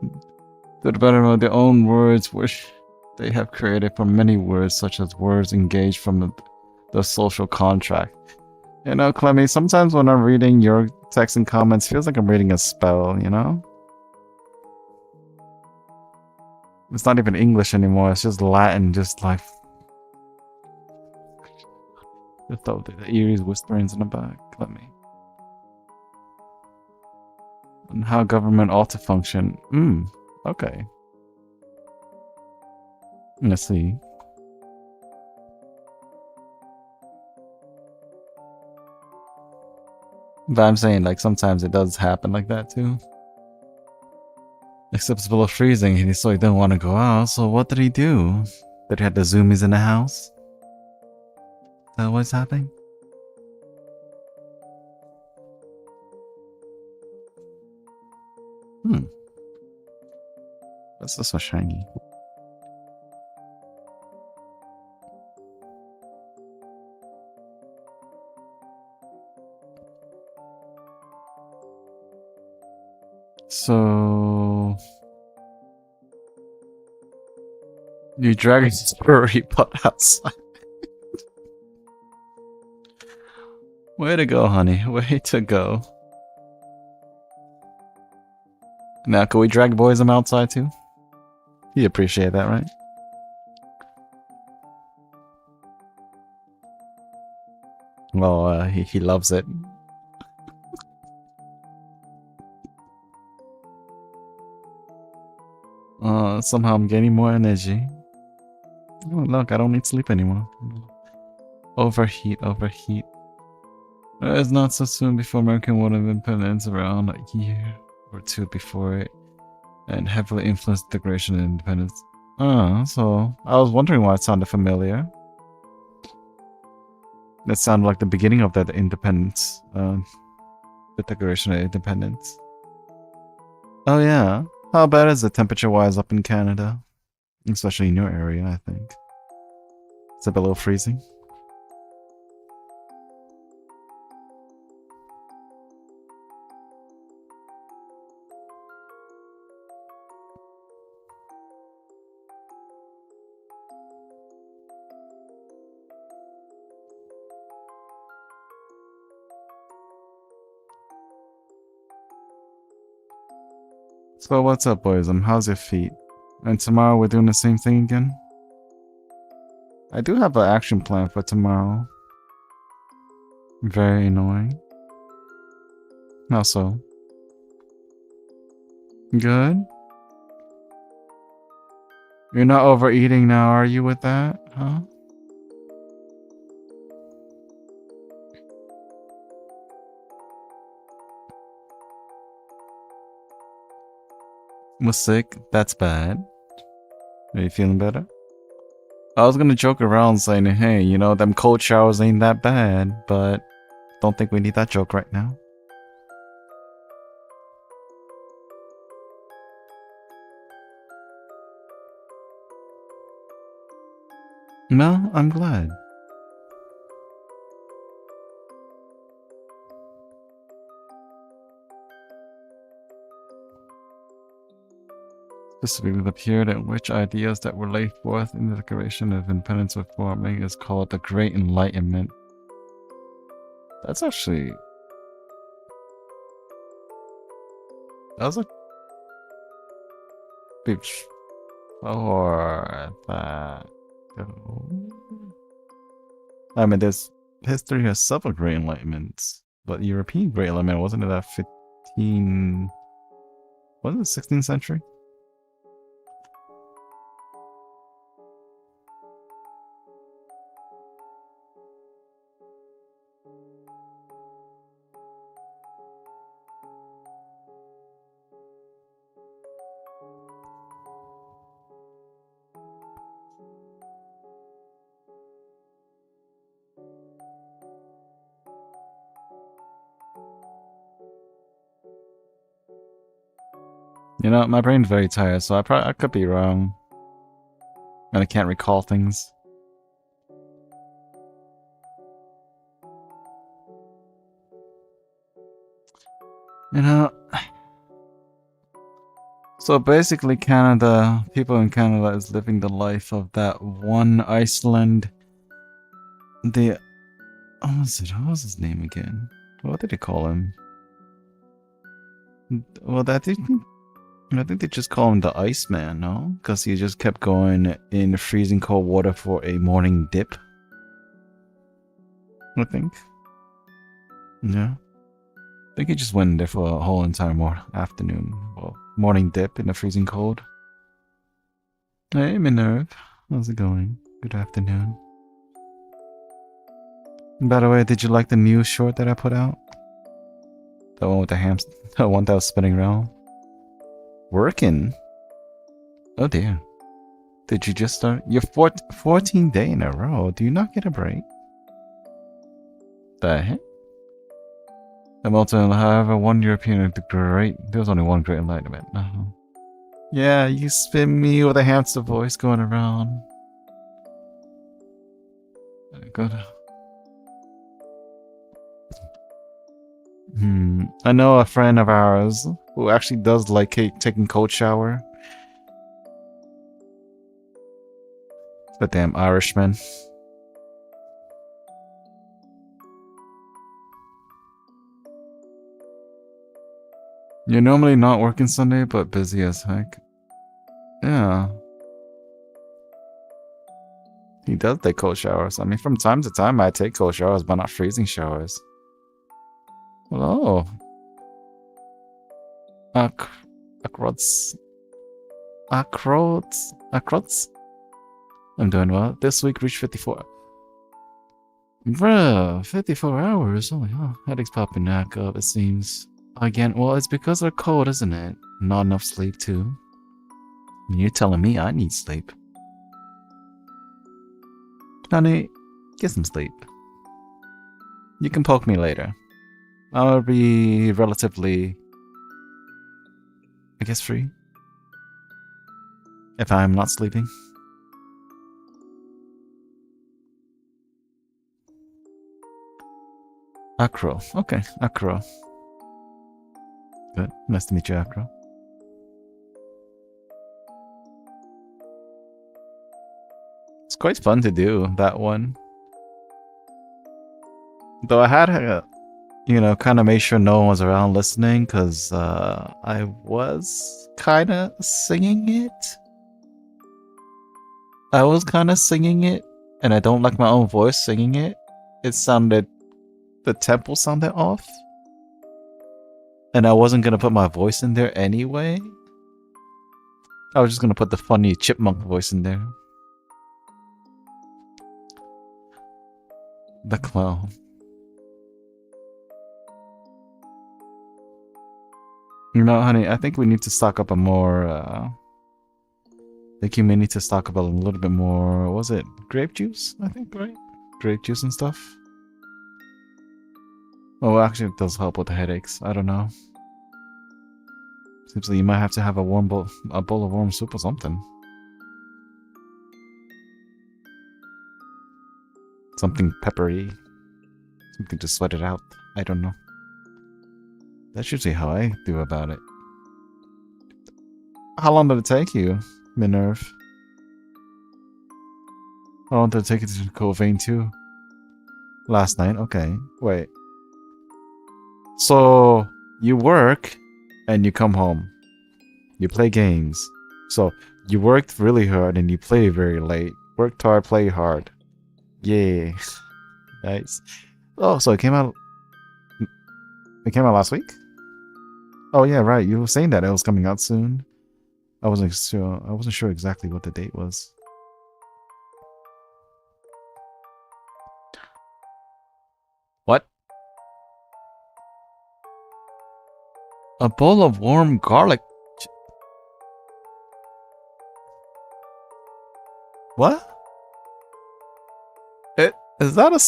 S1: To the better of their own words, which they have created from many words, such as words engaged from the social contract. You know, Clemmy, sometimes when I'm reading your text and comments, it feels like I'm reading a spell, you know? It's not even English anymore, it's just Latin, just like... Just the eerie whisperings in the back, Clemmy. And how government ought to function. Okay. Let's see. But I'm saying, like, sometimes it does happen like that, too. Except it's below freezing, and so he didn't want to go out, so what did he do? Did he have the zoomies in the house? Is that what's happening? That's so shiny. So... You dragon's furry butt outside. Way to go, honey. Way to go. Now, can we drag boys outside too? You appreciate that, right? Well, he loves it. Somehow I'm gaining more energy. Oh, look, I don't need sleep anymore. Overheat. It's not so soon before American would have independence, around a year or two before it, and heavily influenced integration and independence. So I was wondering why it sounded familiar. That sounded like the beginning of that independence, the Declaration of Independence. Oh yeah, how bad is it temperature-wise up in Canada? Especially in your area, I think. Is it below freezing? So what's up, boys? How's your feet? And tomorrow we're doing the same thing again? I do have an action plan for tomorrow. Very annoying. How so? Good? You're not overeating now, are you, with that? Huh? Was sick? That's bad. Are you feeling better? I was gonna joke around saying, hey, you know, them cold showers ain't that bad, but don't think we need that joke right now. No, I'm glad. Specifically, the period in which ideas that were laid forth in the Declaration of Independence were forming is called the Great Enlightenment. That's actually... That was a... before that... I mean, there's... History has several Great Enlightenments, but European Great Enlightenment, wasn't it that 15... Wasn't it 16th century? You know, my brain's very tired, so I could be wrong. And I can't recall things. You know... So basically Canada, people in Canada is living the life of that one Iceland. What was his name again? What did they call him? Well, I think they just call him the Iceman, no? Because he just kept going in freezing cold water for a morning dip. I think. Yeah. I think he just went in there for a whole entire afternoon. Well, morning dip in the freezing cold. Hey, Minerve. How's it going? Good afternoon. And by the way, did you like the new short that I put out? The one with the hamster, the one that was spinning around? Working? Oh dear. Did you just start? You're 14 day in a row. Do you not get a break? The heck? Hamilton, however, one European great. There was only one great enlightenment. Yeah, you spin me with a hamster voice going around. Good. I know a friend of ours who actually does like taking cold shower. The damn Irishman. You're normally not working Sunday, but busy as heck. Yeah. He does take cold showers. I mean, from time to time, I take cold showers, but not freezing showers. Hello. Acrots. I'm doing well. This week reached 54. Bruh, 54 hours? Oh my god. Headache's popping back up, it seems. Again, well, it's because of the cold, isn't it? Not enough sleep, too. You're telling me I need sleep. Honey, get some sleep. You can poke me later. I'll be relatively, I guess, free. If I'm not sleeping. Acro. Okay, Acro. Good. Nice to meet you, Acro. It's quite fun to do, that one. Though I had kind of made sure no one was around listening, because I was kind of singing it. And I don't like my own voice singing it. The tempo sounded off. And I wasn't going to put my voice in there anyway. I was just going to put the funny chipmunk voice in there. The clown. You know, honey, I think we need to stock up a more, I think you may need to stock up a little bit more, what was it? Grape juice, I think, right? Grape juice and stuff. Oh, actually, it does help with the headaches. I don't know. Seems like you might have to have a bowl of warm soup or something. Something peppery. Something to sweat it out. I don't know. That's usually how I do about it. How long did it take you, Minerve? How long did it take you to go vein 2? Last night? Okay. Wait. So, you work, and you come home. You play games. So, you worked really hard, and you play very late. Worked hard, play hard. Yay. Nice. Oh, so it came out... It came out last week? Oh yeah, right. You were saying that it was coming out soon. I wasn't sure exactly what the date was. What? A bowl of warm garlic. What? Is that a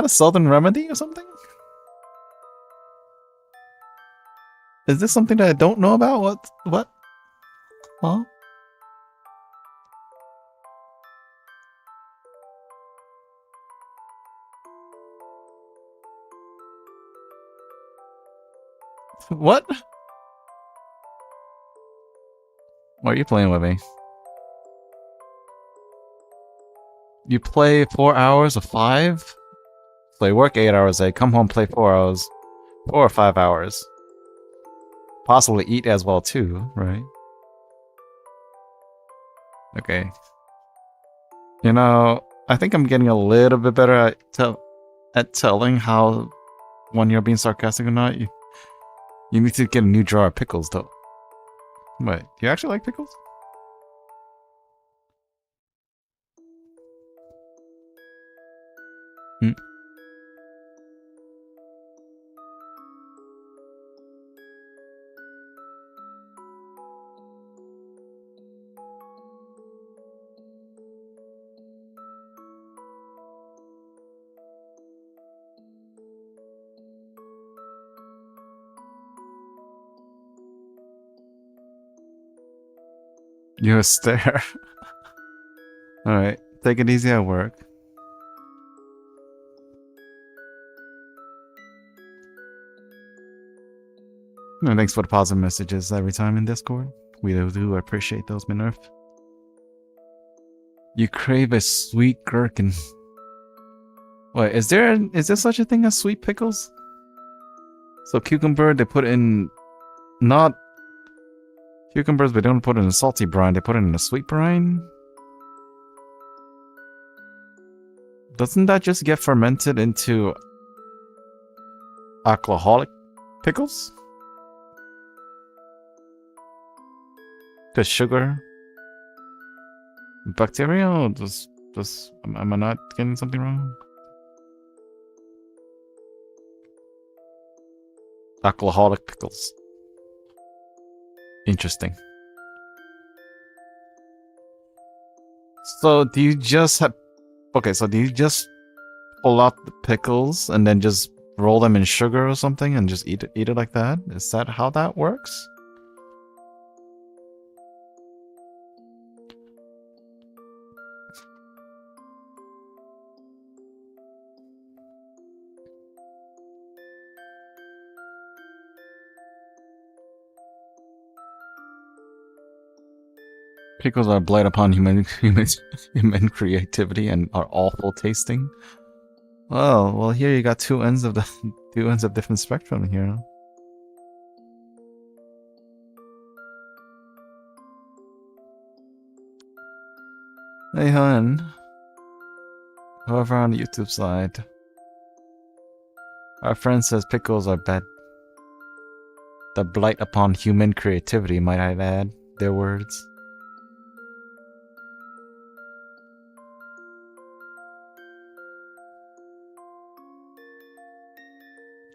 S1: southern remedy or something? Is this something that I don't know about? What? Huh? What? Why are you playing with me? You play 4 hours or 5? So you work 8 hours a day, come home, play 4 hours. 4 or 5 hours. Possibly eat as well too, right? Okay. You know, I think I'm getting a little bit better at telling how when you're being sarcastic or not. You need to get a new jar of pickles though. Wait, do you actually like pickles? Hmm. You a stare. Alright, take it easy at work. And thanks for the positive messages every time in Discord. We do appreciate those, Minerv. You crave a sweet gherkin. Wait, is there such a thing as sweet pickles? So cucumber, they put in not cucumbers, they don't put in a salty brine, they put it in a sweet brine? Doesn't that just get fermented into alcoholic pickles? Cause sugar? Bacteria? Or am I not getting something wrong? Alcoholic pickles. Interesting. So do you just have... Okay, so do you just pull out the pickles and then just roll them in sugar or something and just eat it like that? Is that how that works? Pickles are a blight upon human creativity and are awful tasting. Oh, well here you got two ends of different spectrum here. Hey hun. Whoever on the YouTube side. Our friend says pickles are bad. The blight upon human creativity, might I add their words.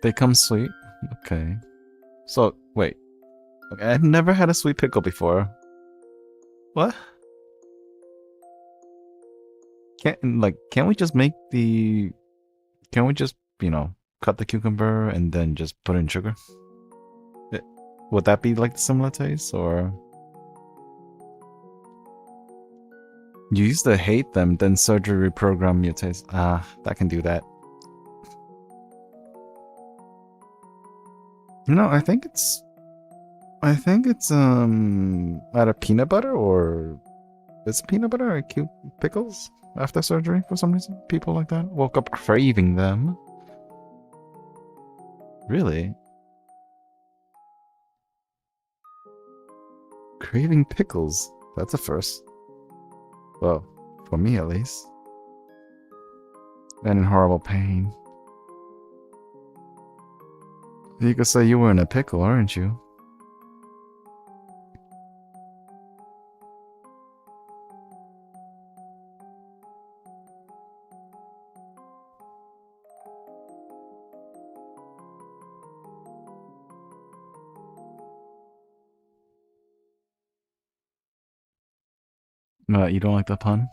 S1: They come sweet? Okay. So, wait. Okay, I've never had a sweet pickle before. What? Can't we just make the... Can't we just, you know, cut the cucumber and then just put in sugar? Would that be like the similar taste, or... You used to hate them, then surgery reprogram your taste. Ah, that can do that. No, I think it's either peanut butter or is it peanut butter or cute pickles after surgery for some reason. People like that woke up craving them. Really? Craving pickles? That's a first. Well, for me at least. And in horrible pain. You could say you were in a pickle, aren't you? You don't like the pun?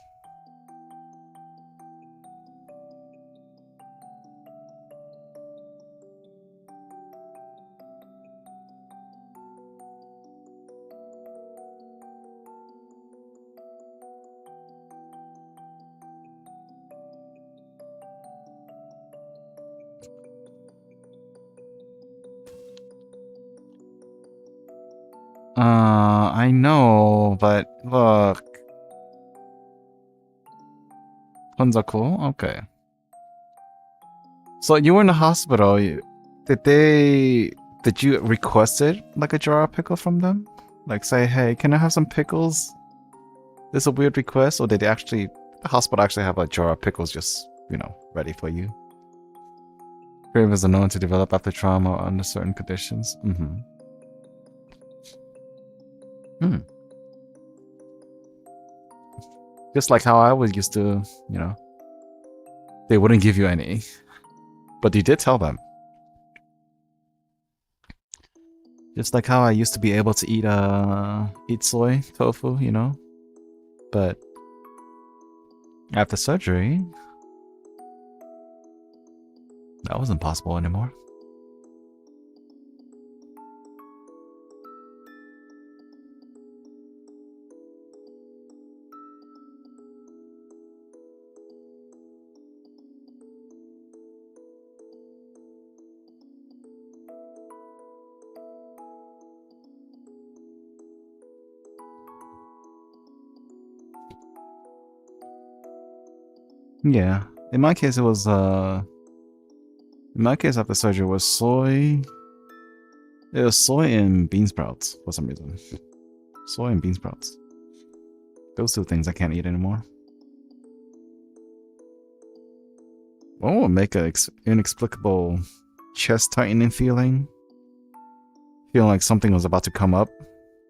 S1: I know, but look. Puns are cool? Okay. So you were in the hospital. Did you request it, like a jar of pickle from them? Like say, hey, can I have some pickles? This is a weird request, or did the hospital actually have a jar of pickles just, ready for you? Cravings are known to develop after trauma or under certain conditions. Just like how I was used to, they wouldn't give you any. But you did tell them. Just like how I used to be able to eat soy tofu, But after surgery, that wasn't possible anymore. Yeah. In my case, it was, in my case, after surgery, it was soy. It was soy and bean sprouts for some reason. Soy and bean sprouts. Those two things I can't eat anymore. Oh, make an inexplicable chest tightening feeling. Feeling like something was about to come up.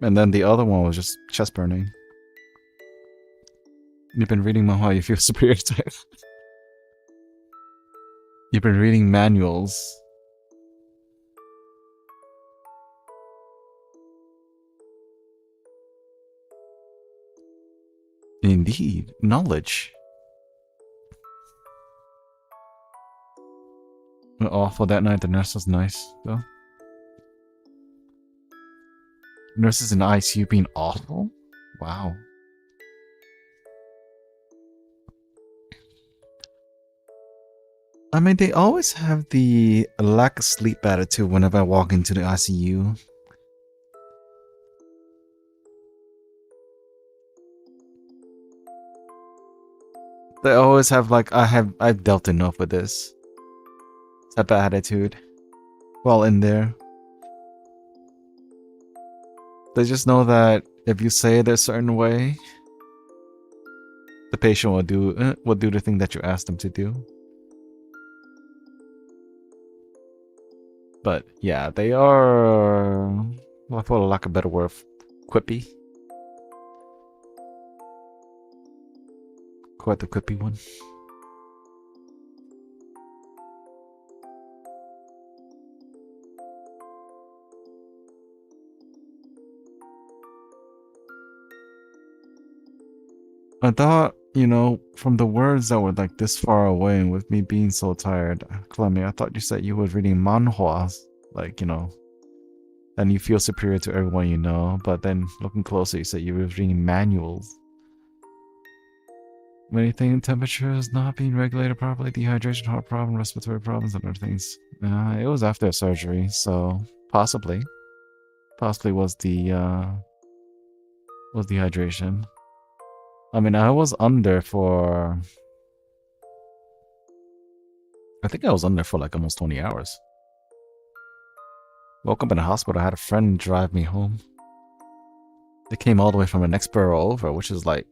S1: And then the other one was just chest burning. You've been reading manhwa, you feel superior to it. You've been reading manuals. Indeed, knowledge. Oh, for that night, the nurse was nice, though. Nurses in the ICU being awful? Wow. I mean, they always have the lack of sleep attitude whenever I walk into the ICU. They always have like, I've dealt enough with this type of attitude while in there. They just know that if you say it a certain way, the patient will do the thing that you asked them to do. But yeah, they are, well, for lack of a better word, quippy. Quite the quippy one. I thought, from the words that were like this far away and with me being so tired, Clemmy, I thought you said you were reading manhwas, like, and you feel superior to everyone you know, but then looking closer, you said you were reading manuals. Many things, temperature is not being regulated properly, dehydration, heart problem, respiratory problems, and other things. It was after surgery, so possibly was the dehydration. I mean, I was under for... I think I was under for like almost 20 hours. Woke up in the hospital, I had a friend drive me home. They came all the way from the next borough over, which is like...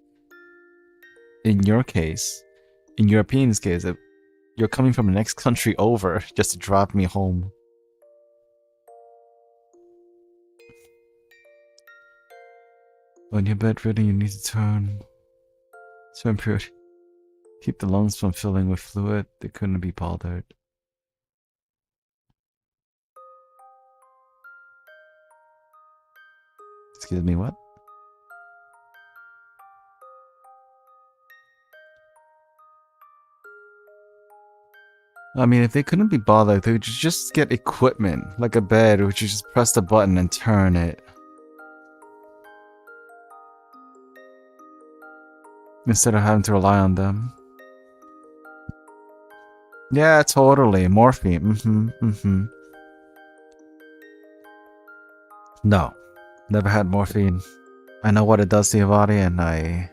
S1: In your case, in Europeans' case, you're coming from the next country over just to drive me home. When you're bedridden, you need to turn period. Keep the lungs from filling with fluid. They couldn't be bothered. Excuse me, what? I mean, if they couldn't be bothered, they would just get equipment, like a bed, which you just press the button and turn it. Instead of having to rely on them. Yeah, totally. Morphine. No. Never had morphine. I know what it does to your body, and I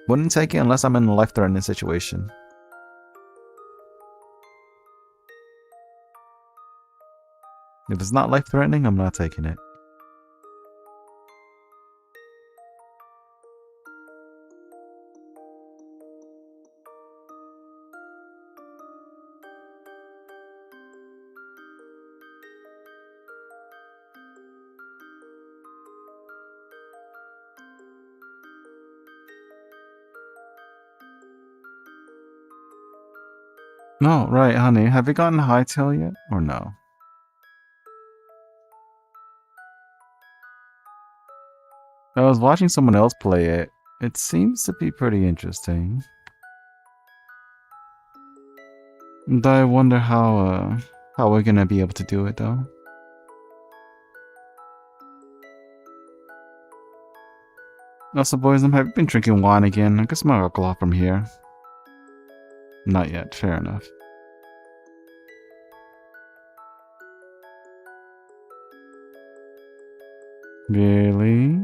S1: wouldn't take it unless I'm in a life-threatening situation. If it's not life-threatening, I'm not taking it. No, right, honey. Have you gotten Hightail yet, or no? I was watching someone else play it. It seems to be pretty interesting. And I wonder how we're gonna be able to do it, though. Also, boys, I've been drinking wine again. I can smell alcohol from here. Not yet. Fair enough. Really?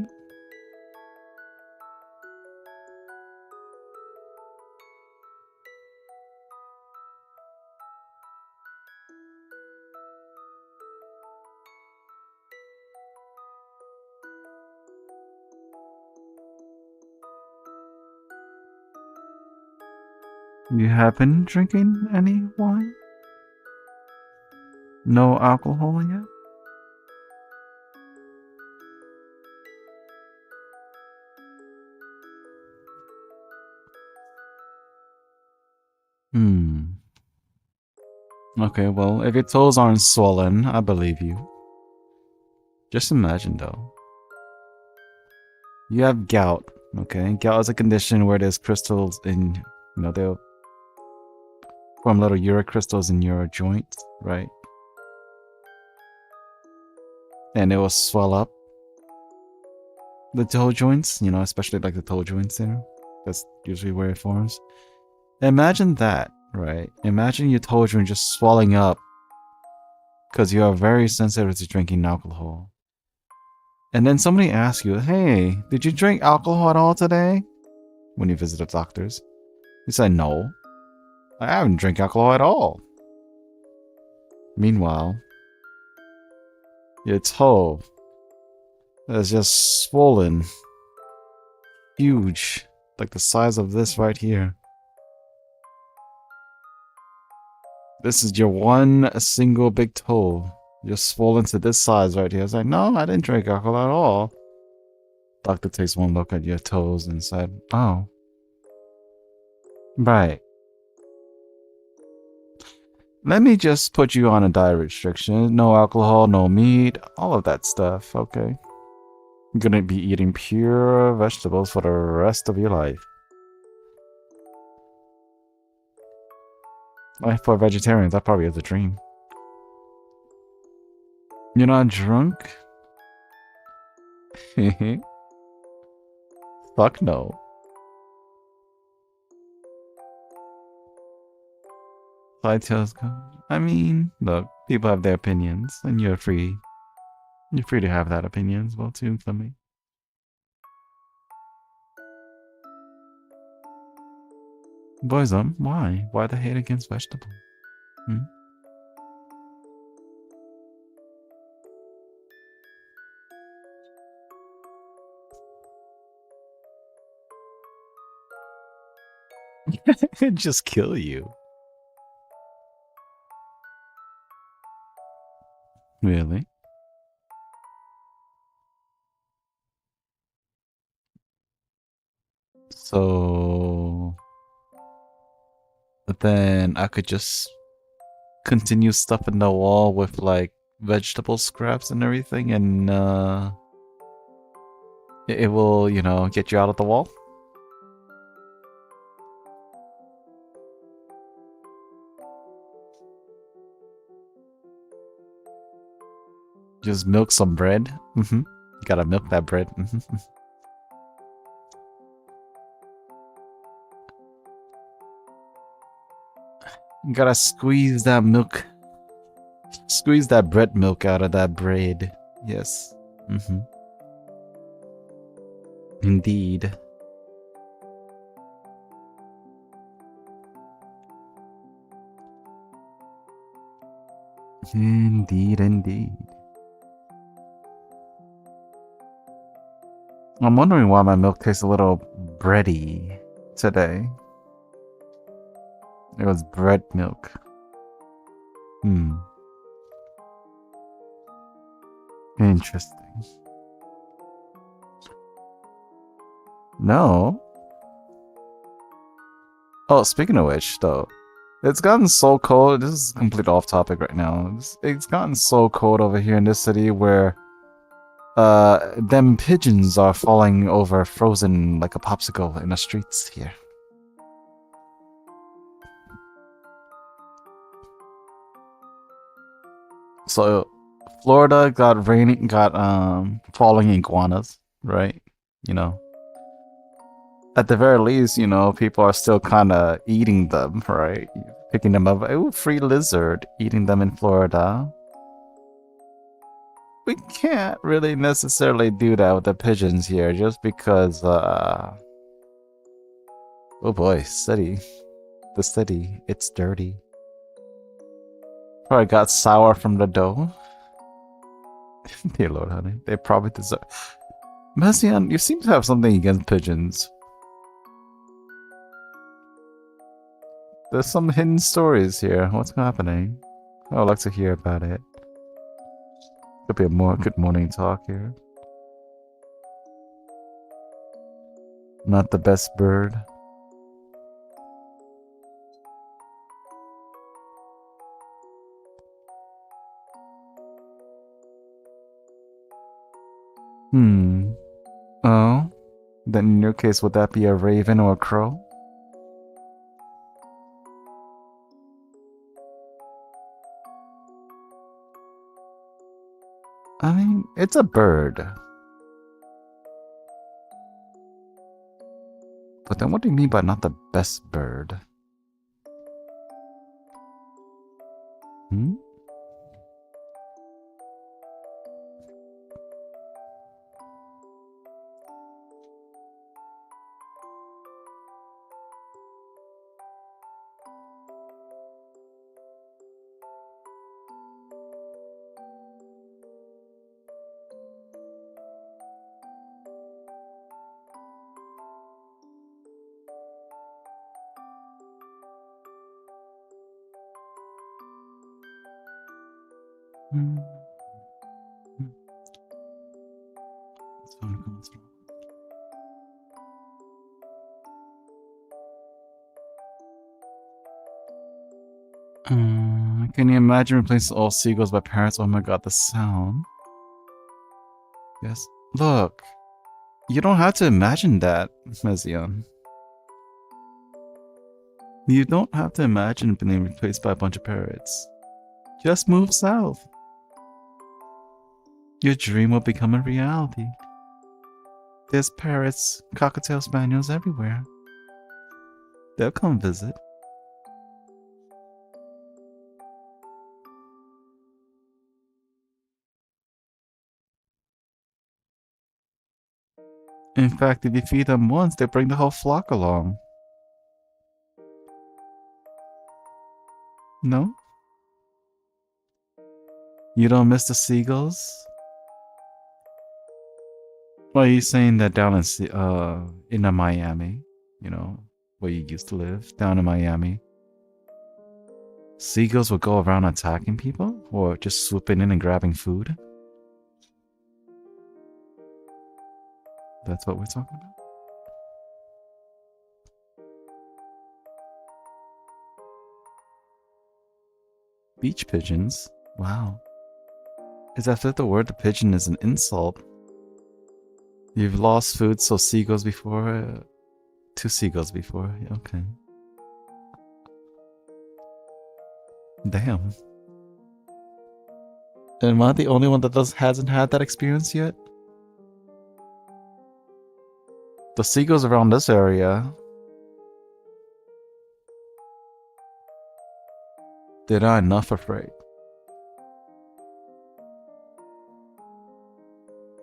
S1: You have been drinking any wine? No alcohol yet? Okay, well, if your toes aren't swollen, I believe you. Just imagine, though. You have gout, okay? Gout is a condition where there's crystals in, you know, they'll form little uric crystals in your joints, right? And it will swell up the toe joints, you know, especially like the toe joints there. That's usually where it forms. Imagine that, right? Imagine your toe joint just swelling up because you are very sensitive to drinking alcohol. And then somebody asks you, hey, did you drink alcohol at all today? When you visit the doctors. You say, no, I haven't drank alcohol at all. Meanwhile, your toe is just swollen. Huge. Like the size of this right here. This is your one single big toe. Just swollen to this size right here. It's like, no, I didn't drink alcohol at all. Doctor takes one look at your toes and said, oh. Right. Let me just put you on a diet restriction. No alcohol, no meat, all of that stuff, okay? You're gonna be eating pure vegetables for the rest of your life. Like for vegetarians, that probably is a dream. You're not drunk? Fuck no. Hightail's gone. I mean, look, people have their opinions, and you're free. You're free to have that opinion as well too, for me. Boys, why? Why the hate against vegetables? It'd just kill you. Really? So... But then I could just continue stuffing the wall with like vegetable scraps and everything, and it will, you know, get you out of the wall. Just milk some bread. You gotta milk that bread. You gotta squeeze that milk. Squeeze that bread milk out of that bread. Yes. Indeed. Indeed, indeed. I'm wondering why my milk tastes a little bready today. It was bread milk. Interesting. No. Oh, speaking of which, though, it's gotten so cold. This is complete off topic right now. It's gotten so cold over here in this city where them pigeons are falling over frozen like a popsicle in the streets here. So Florida got falling iguanas, right? You know. At the very least, you know, people are still kind of eating them, right? Picking them up. Ooh, free lizard, eating them in Florida. We can't really necessarily do that with the pigeons here, just because, oh boy, city. The city, it's dirty. Probably got sour from the dough. Dear Lord, honey, they probably deserve. Messian, you seem to have something against pigeons. There's some hidden stories here. What's happening? I would like to hear about it. Could be a more good morning talk here. Not the best bird. Oh? Then in your case, would that be a raven or a crow? I mean, it's a bird. But then what do you mean by not the best bird? Hmm? Can you imagine replacing all seagulls by parrots? Oh my god, the sound. Yes. Look. You don't have to imagine that, Mezion. You don't have to imagine being replaced by a bunch of parrots. Just move south. Your dream will become a reality. There's parrots, cockatiel spaniels everywhere. They'll come visit. In fact, if you feed them once, they bring the whole flock along. No? You don't miss the seagulls? Well, are you saying that down in Miami, you know, where you used to live, down in Miami, seagulls would go around attacking people? Or just swooping in and grabbing food? That's what we're talking about? Beach pigeons? Wow. Is that the word the pigeon is an insult? You've lost food, so seagulls before? 2 seagulls before, okay. Damn. Am I the only one that hasn't had that experience yet? The seagulls around this area, they're not enough afraid.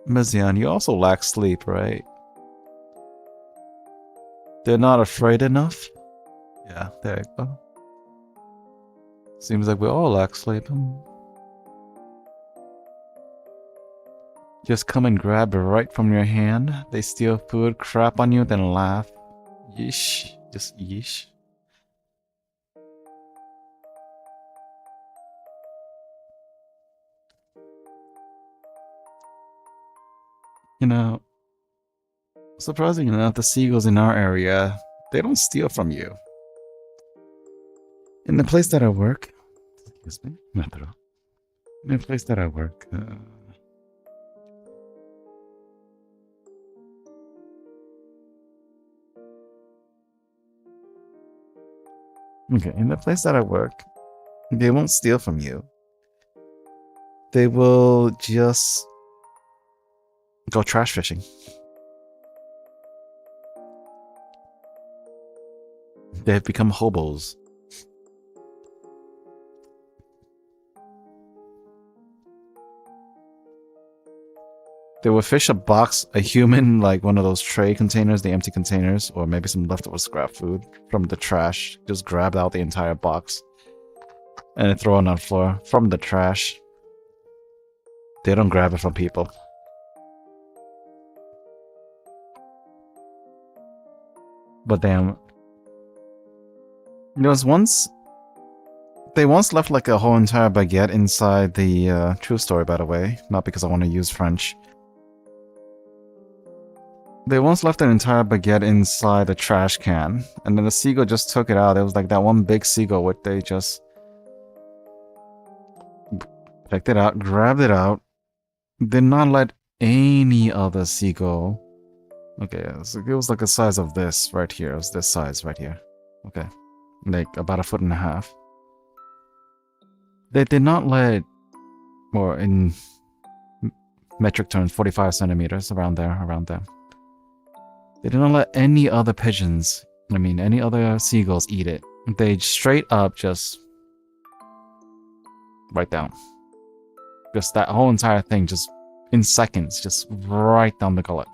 S1: Mezian, you also lack sleep, right? They're not afraid enough? Yeah, there you go. Seems like we all lack sleep. Just come and grab it right from your hand. They steal food, crap on you, then laugh. Yeesh. Just yeesh. You know, surprisingly enough, the seagulls in our area, they don't steal from you. In the place that I work, excuse me, in the place that I work, okay, in the place that I work, they won't steal from you. They will just go trash fishing. They have become hobos. They will fish a box, a human, like one of those tray containers, the empty containers, or maybe some leftover scrap food from the trash. Just grab out the entire box and then throw it on the floor from the trash. They don't grab it from people. But damn. There was once... They once left like a whole entire baguette inside the... true story, by the way. Not because I want to use French. They once left an entire baguette inside a trash can. And then the seagull just took it out. It was like that one big seagull where they just... checked it out, grabbed it out. Did not let any other seagull... Okay, so it was like the size of this right here. It was this size right here. Okay. Like about 1.5 feet. They did not let... Or in metric terms, 45 centimeters, around there. They did not let any other pigeons, any other seagulls eat it. They straight up just... right down. Just that whole entire thing, just in seconds, just right down the gullet.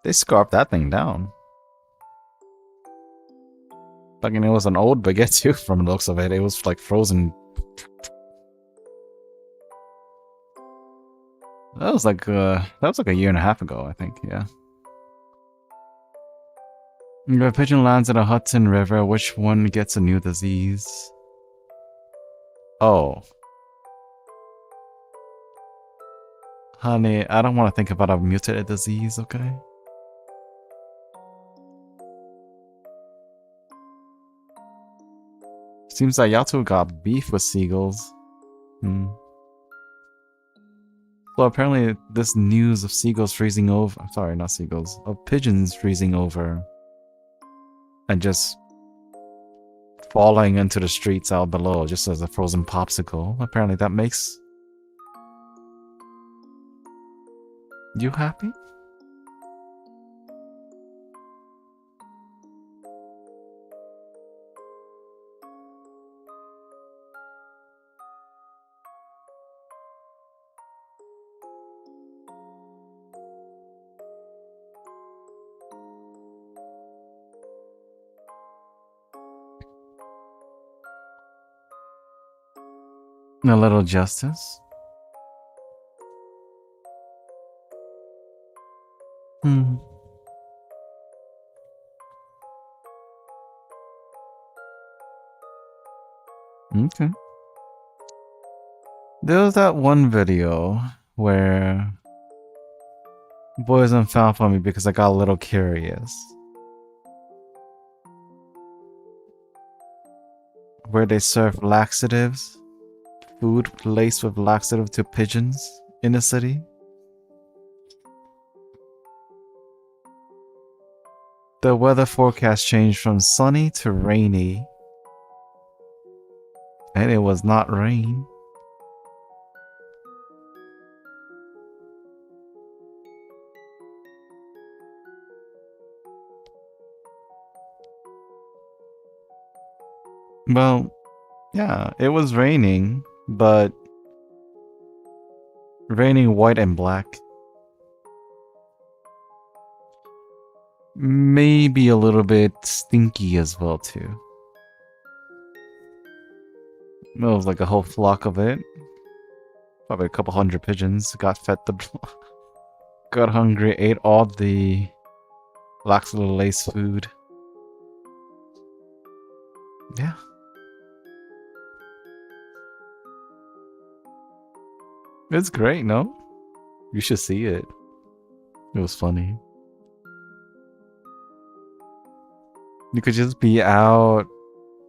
S1: They scarfed that thing down. Like, it was an old baguette too, from the looks of it. It was like frozen. That was like a 1.5 years ago, I think. Yeah. If a pigeon lands in a Hudson River, which one gets a new disease? Oh. Honey, I don't want to think about a mutated disease, okay? Seems like y'all two got beef with seagulls. So apparently this news of seagulls freezing over... Sorry, not seagulls. Of pigeons freezing over. And just... falling into the streets out below just as a frozen popsicle. Apparently that makes... you happy? A little justice? Okay. There was that one video where boys unfound for me because I got a little curious. Where they serve laxatives, food laced with laxative to pigeons in the city. The weather forecast changed from sunny to rainy. And it was not rain. Well, yeah, it was raining, but Raining white and black. Maybe a little bit stinky as well too. It was like a whole flock of it. Probably a couple hundred pigeons got fed the got hungry, ate all the lax little lace food. Yeah. It's great, no? You should see it. It was funny. You could just be out.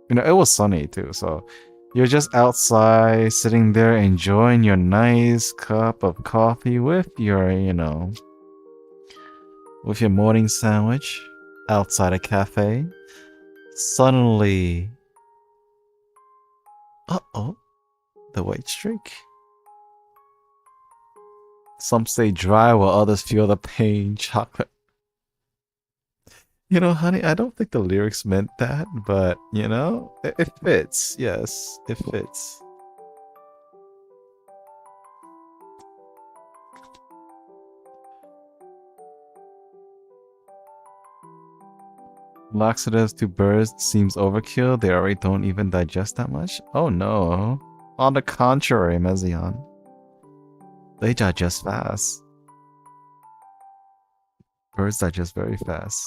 S1: You know, it was sunny too, so you're just outside, sitting there, enjoying your nice cup of coffee with your, you know, with your morning sandwich outside a cafe. Suddenly, uh-oh, the white streak. Some say dry while others feel the pain. Chocolate. You know, honey, I don't think the lyrics meant that, but, you know, it fits. Yes, it fits. Laxatives to birds seems overkill. They already don't even digest that much. Oh no. On the contrary, Mezion. They digest fast. Birds digest very fast.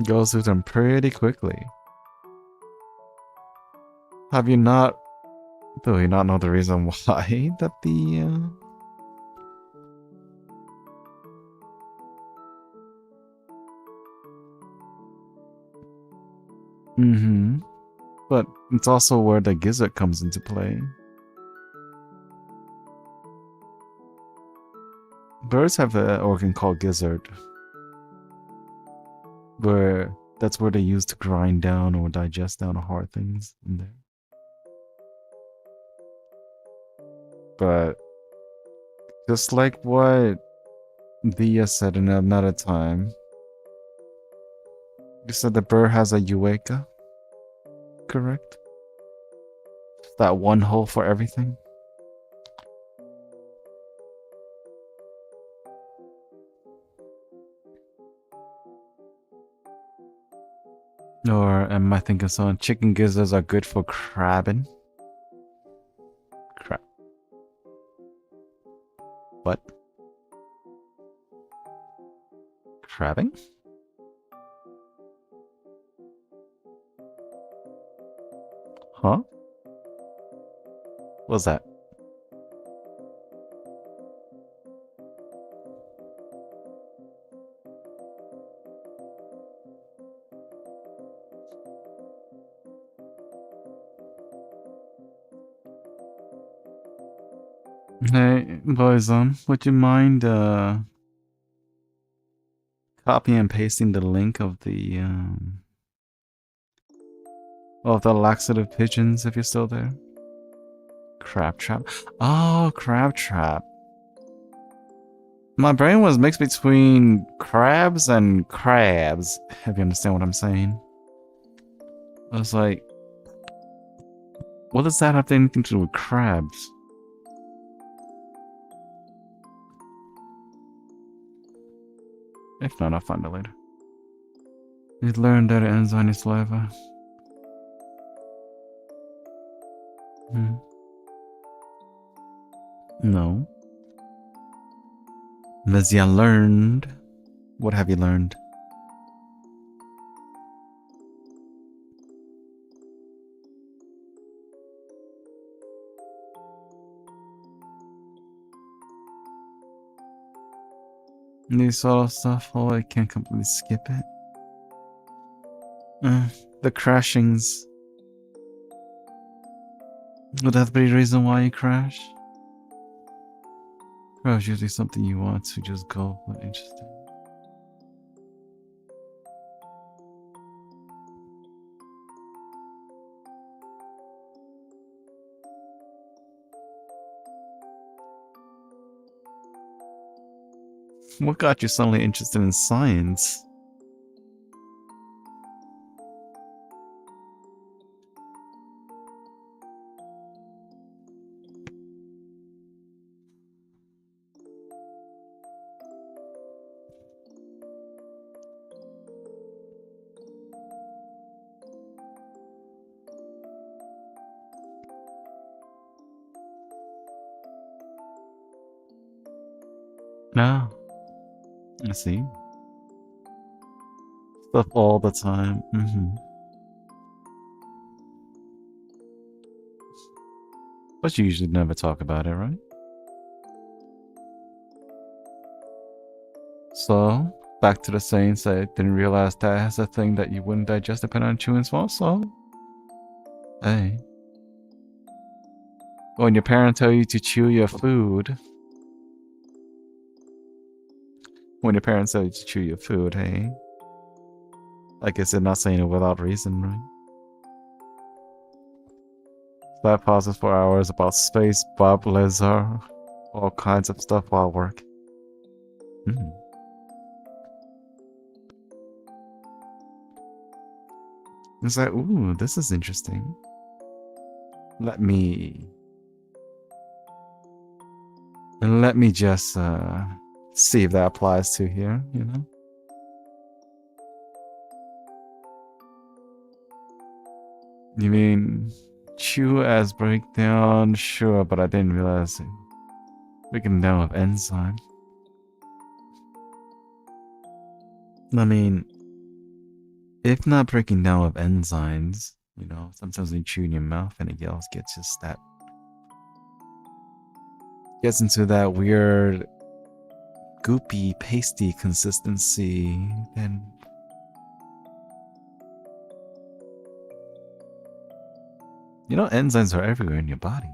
S1: Goes through them pretty quickly. Have you not... Do you not know the reason why that the... Mm-hmm. But it's also where the gizzard comes into play. Birds have an organ called gizzard. That's where they use to grind down or digest down hard things in there. But just like what Dia said in another time, you said the bird has a eureka, correct? That one hole for everything? Or am I thinking something? Chicken gizzards are good for crabbing? Crab. What? Crabbing? Huh? What's that? Hey, boys, would you mind copy and pasting the link of the laxative pigeons if you're still there? Crab trap. Oh, crab trap. My brain was mixed between crabs and crabs, if you understand what I'm saying. I was like, what does that have anything to do with crabs? If not, I'll find it later. He learned that it ends on his saliva. No. Mezia learned. What have you learned? These sort of stuff, oh, I can't completely skip it. The crashings. Would that be the reason why you crash? Or is usually something you want to just go, but interesting. What got you suddenly interested in science? No. I see. Stuff all the time. But you usually never talk about it, right? So, back to the saying, say, didn't realize that has a thing that you wouldn't digest depending on chewing small, so... Hey. When your parents tell you to chew your food... When your parents tell you to chew your food, hey? I guess they're not saying it without reason, right? That pauses for hours about space, Bob Lazar, all kinds of stuff while work. It's like, ooh, this is interesting. Let me just see if that applies to here, you know? You mean chew as breakdown? Sure, but I didn't realize it. Breaking down with enzyme. I mean, if not breaking down with enzymes, you know, sometimes when you chew in your mouth and it else gets just that... Gets into that weird goopy, pasty consistency, then... You know, enzymes are everywhere in your body.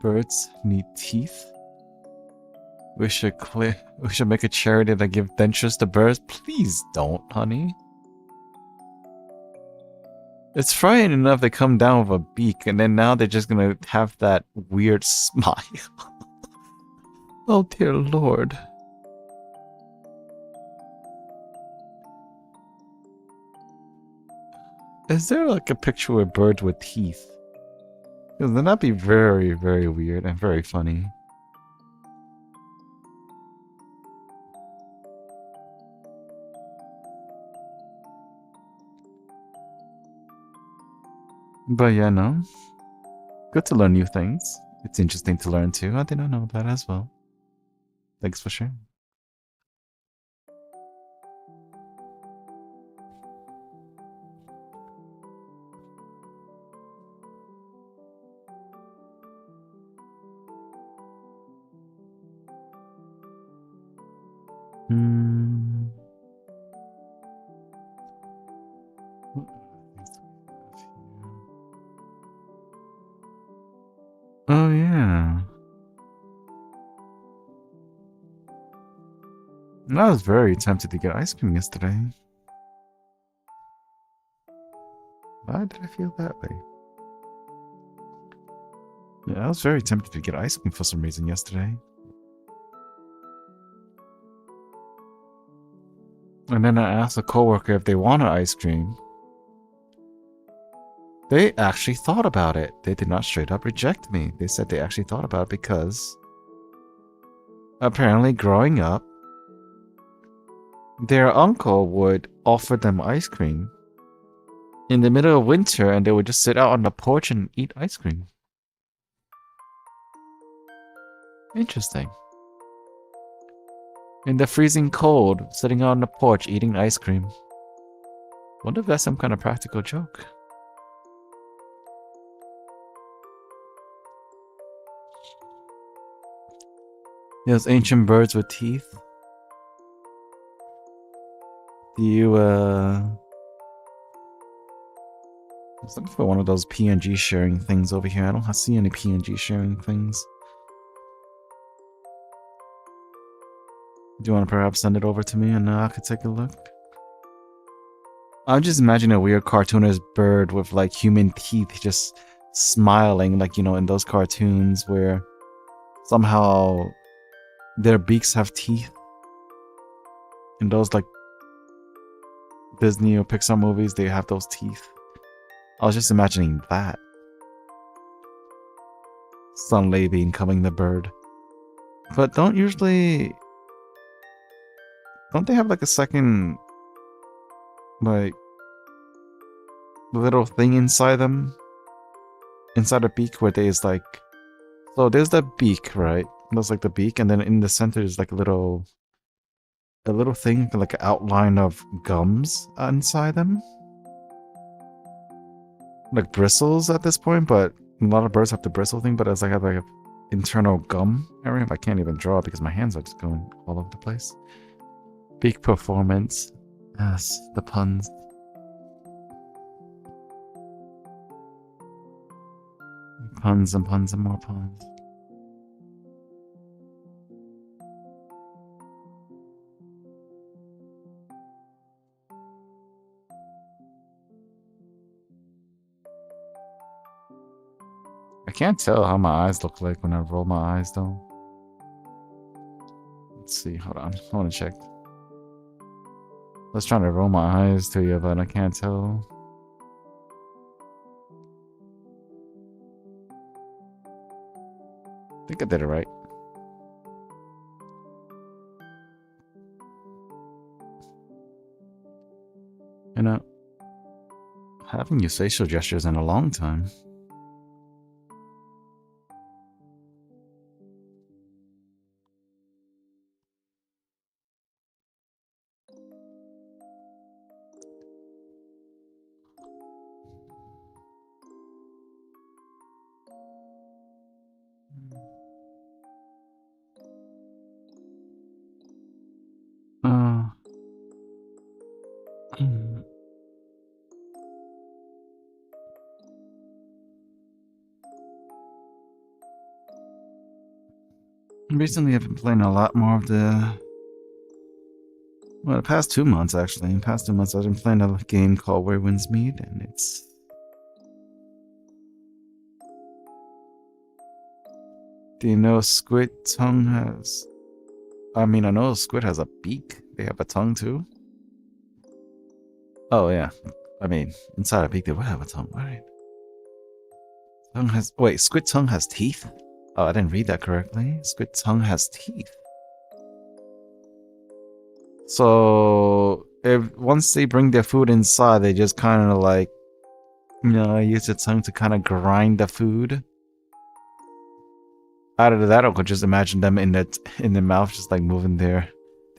S1: Birds need teeth. We should make a charity that give dentures to birds. Please don't, honey. It's frightening enough they come down with a beak, and then now they're just gonna have that weird smile. Oh dear lord. Is there like a picture of a bird with teeth? Because then that'd be very, very weird and very funny. But yeah, no. Good to learn new things. It's interesting to learn too. I did not know that as well. Thanks for sharing. Oh yeah. I was very tempted to get ice cream yesterday. Why did I feel that way? Yeah, I was very tempted to get ice cream for some reason yesterday. And then I asked a coworker if they wanted ice cream. They actually thought about it. They did not straight up reject me. They said they actually thought about it because apparently growing up, their uncle would offer them ice cream in the middle of winter, and they would just sit out on the porch and eat ice cream. Interesting. In the freezing cold, sitting out on the porch eating ice cream. Wonder if that's some kind of practical joke. Those ancient birds with teeth. Do you, I was looking for one of those PNG sharing things over here. I don't see any PNG sharing things. Do you want to perhaps send it over to me and I could take a look? I'm just imagining a weird cartoonist bird with like human teeth just smiling, like, you know, in those cartoons where somehow their beaks have teeth. In those like Disney or Pixar movies, they have those teeth. I was just imagining that. Sunlay becoming the bird. But don't they have like a second, like, little thing inside them? Inside the beak where there's like, so there's the beak, right? That's like the beak, and then in the center is like a little thing, like an outline of gums inside them. Like bristles at this point, but a lot of birds have the bristle thing, but it's like a internal gum area. I can't even draw because my hands are just going all over the place. Beak performance. Yes, the puns. Puns and puns and more puns. I can't tell how my eyes look like when I roll my eyes though. Let's see, hold on. I wanna check. I was trying to roll my eyes to you, but I can't tell. I think I did it right. You know, haven't used facial gestures in a long time. Recently, I've been playing a lot more of the... Well, the past 2 months, actually. In the past 2 months, I've been playing a game called Where Winds Meet, and it's... Do you know squid tongue has... I mean, I know squid has a beak. They have a tongue, too. Oh, yeah. I mean, inside a beak, they would have a tongue, right? Tongue has... Wait, squid tongue has teeth? Oh, I didn't read that correctly. Squid tongue has teeth. So, if once they bring their food inside, they just kind of like, you know, use their tongue to kind of grind the food. Out of that, I could just imagine them in their mouth, just like moving their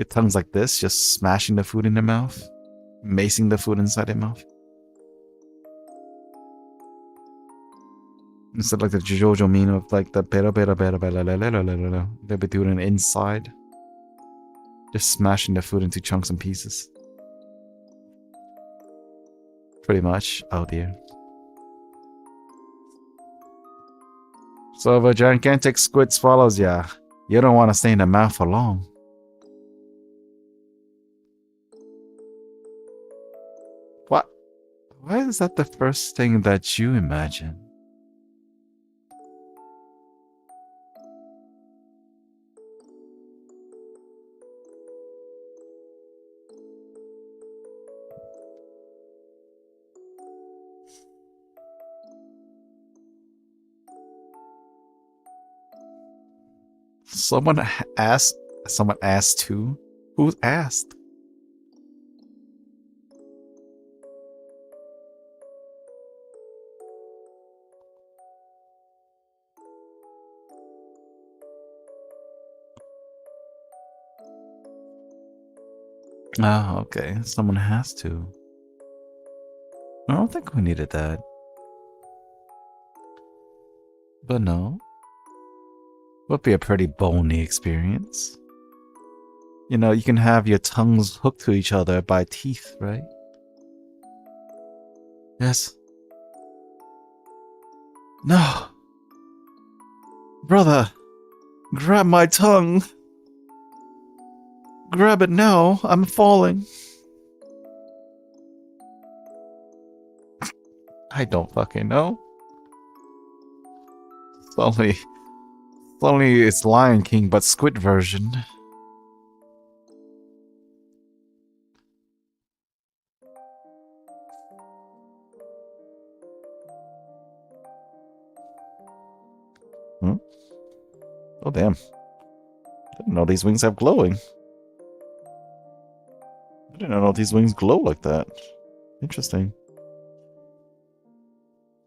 S1: tongues like this, just smashing the food in their mouth, macing the food inside their mouth. Instead of like the JoJo meme of like the beta beta beta beta la la la la la, they'll be doing it inside, just smashing the food into chunks and pieces. Pretty much. Oh dear. So if a gigantic squid swallows ya, you don't want to stay in the mouth for long. What? Why is that the first thing that you imagine? Someone asked. Someone asked too. Who asked? Oh, okay. Someone has to. I don't think we needed that. But no. Would be a pretty bony experience. You know, you can have your tongues hooked to each other by teeth, right? Yes. No! Brother! Grab my tongue! Grab it now! I'm falling! I don't fucking know. It's only it's Lion King, but squid version. Hmm? Oh damn. I didn't know these wings have glowing. I didn't know these wings glow like that. Interesting.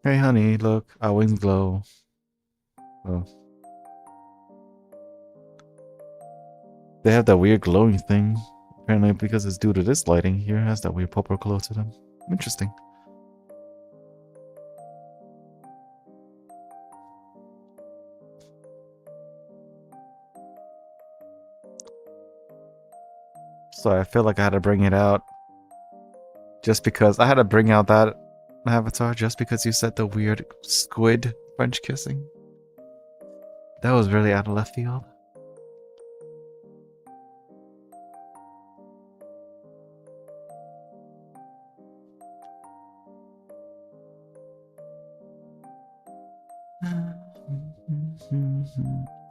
S1: Hey honey, look, our wings glow. Oh. They have that weird glowing thing. Apparently because it's due to this lighting here, it has that weird purple glow to them. Interesting. So I feel like I had to bring it out. Just because I had to bring out that avatar just because you said the weird squid French kissing. That was really out of left field.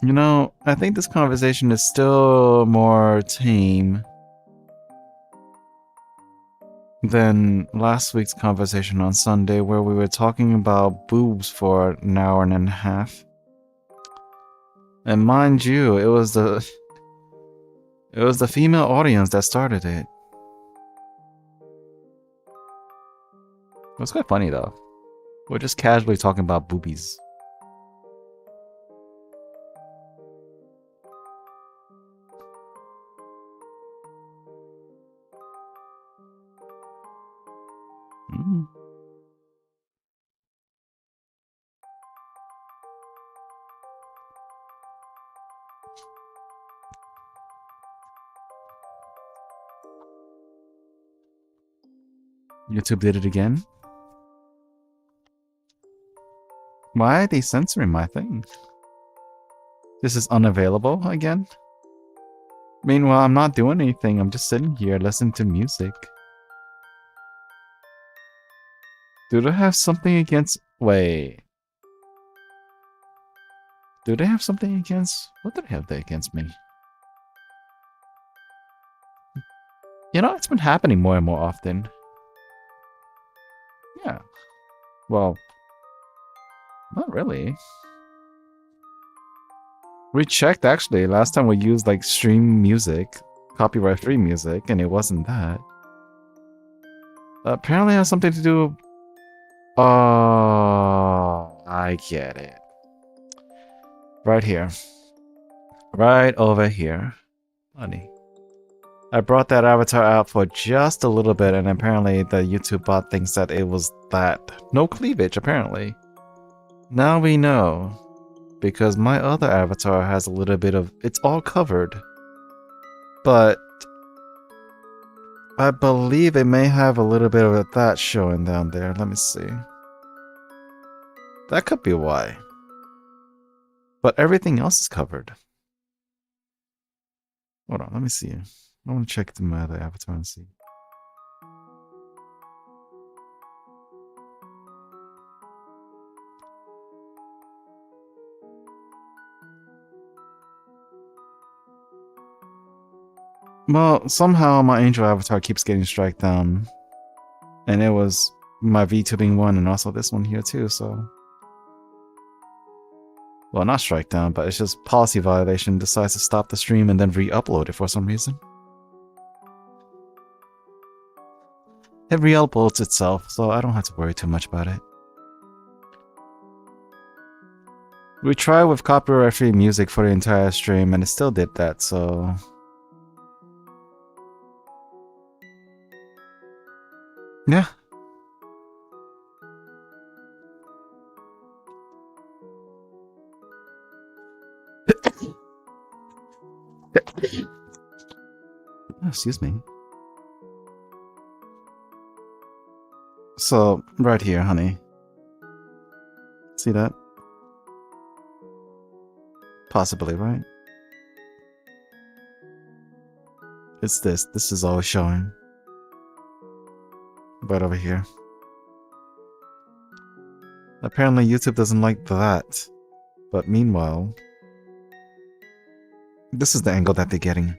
S1: You know, I think this conversation is still more tame than last week's conversation on Sunday where we were talking about boobs for an hour and a half. And mind you, it was the female audience that started it. It was quite funny though. We're just casually talking about boobies. YouTube did it again. Why are they censoring my thing? This is unavailable again? Meanwhile, I'm not doing anything. I'm just sitting here listening to music. Do they have something against... Wait. Do they have something against... What do they have against me? You know, it's been happening more and more often. Yeah. Well... Not really. We checked, actually. Last time we used, like, stream music. Copyright-free music, and it wasn't that. Apparently it has something to do... Oh... I get it. Right here. Right over here. Honey. I brought that avatar out for just a little bit, and apparently the YouTube bot thinks that it was that. No cleavage, apparently. Now we know. Because my other avatar has a little bit of... It's all covered. But... I believe it may have a little bit of that showing down there. Let me see. That could be why. But everything else is covered. Hold on, let me see. I want to check my other avatar and see. Well, somehow my angel avatar keeps getting strike down. And it was my VTubing one and also this one here too, so... Well, not strike down, but it's just policy violation. Decides to stop the stream and then re-upload it for some reason. It re-uploads itself, so I don't have to worry too much about it. We tried with copyright-free music for the entire stream and it still did that, so... Yeah. Oh, excuse me. So, right here, honey. See that? Possibly, right? It's this. This is all showing. Right over here. Apparently YouTube doesn't like that. But meanwhile... This is the angle that they're getting.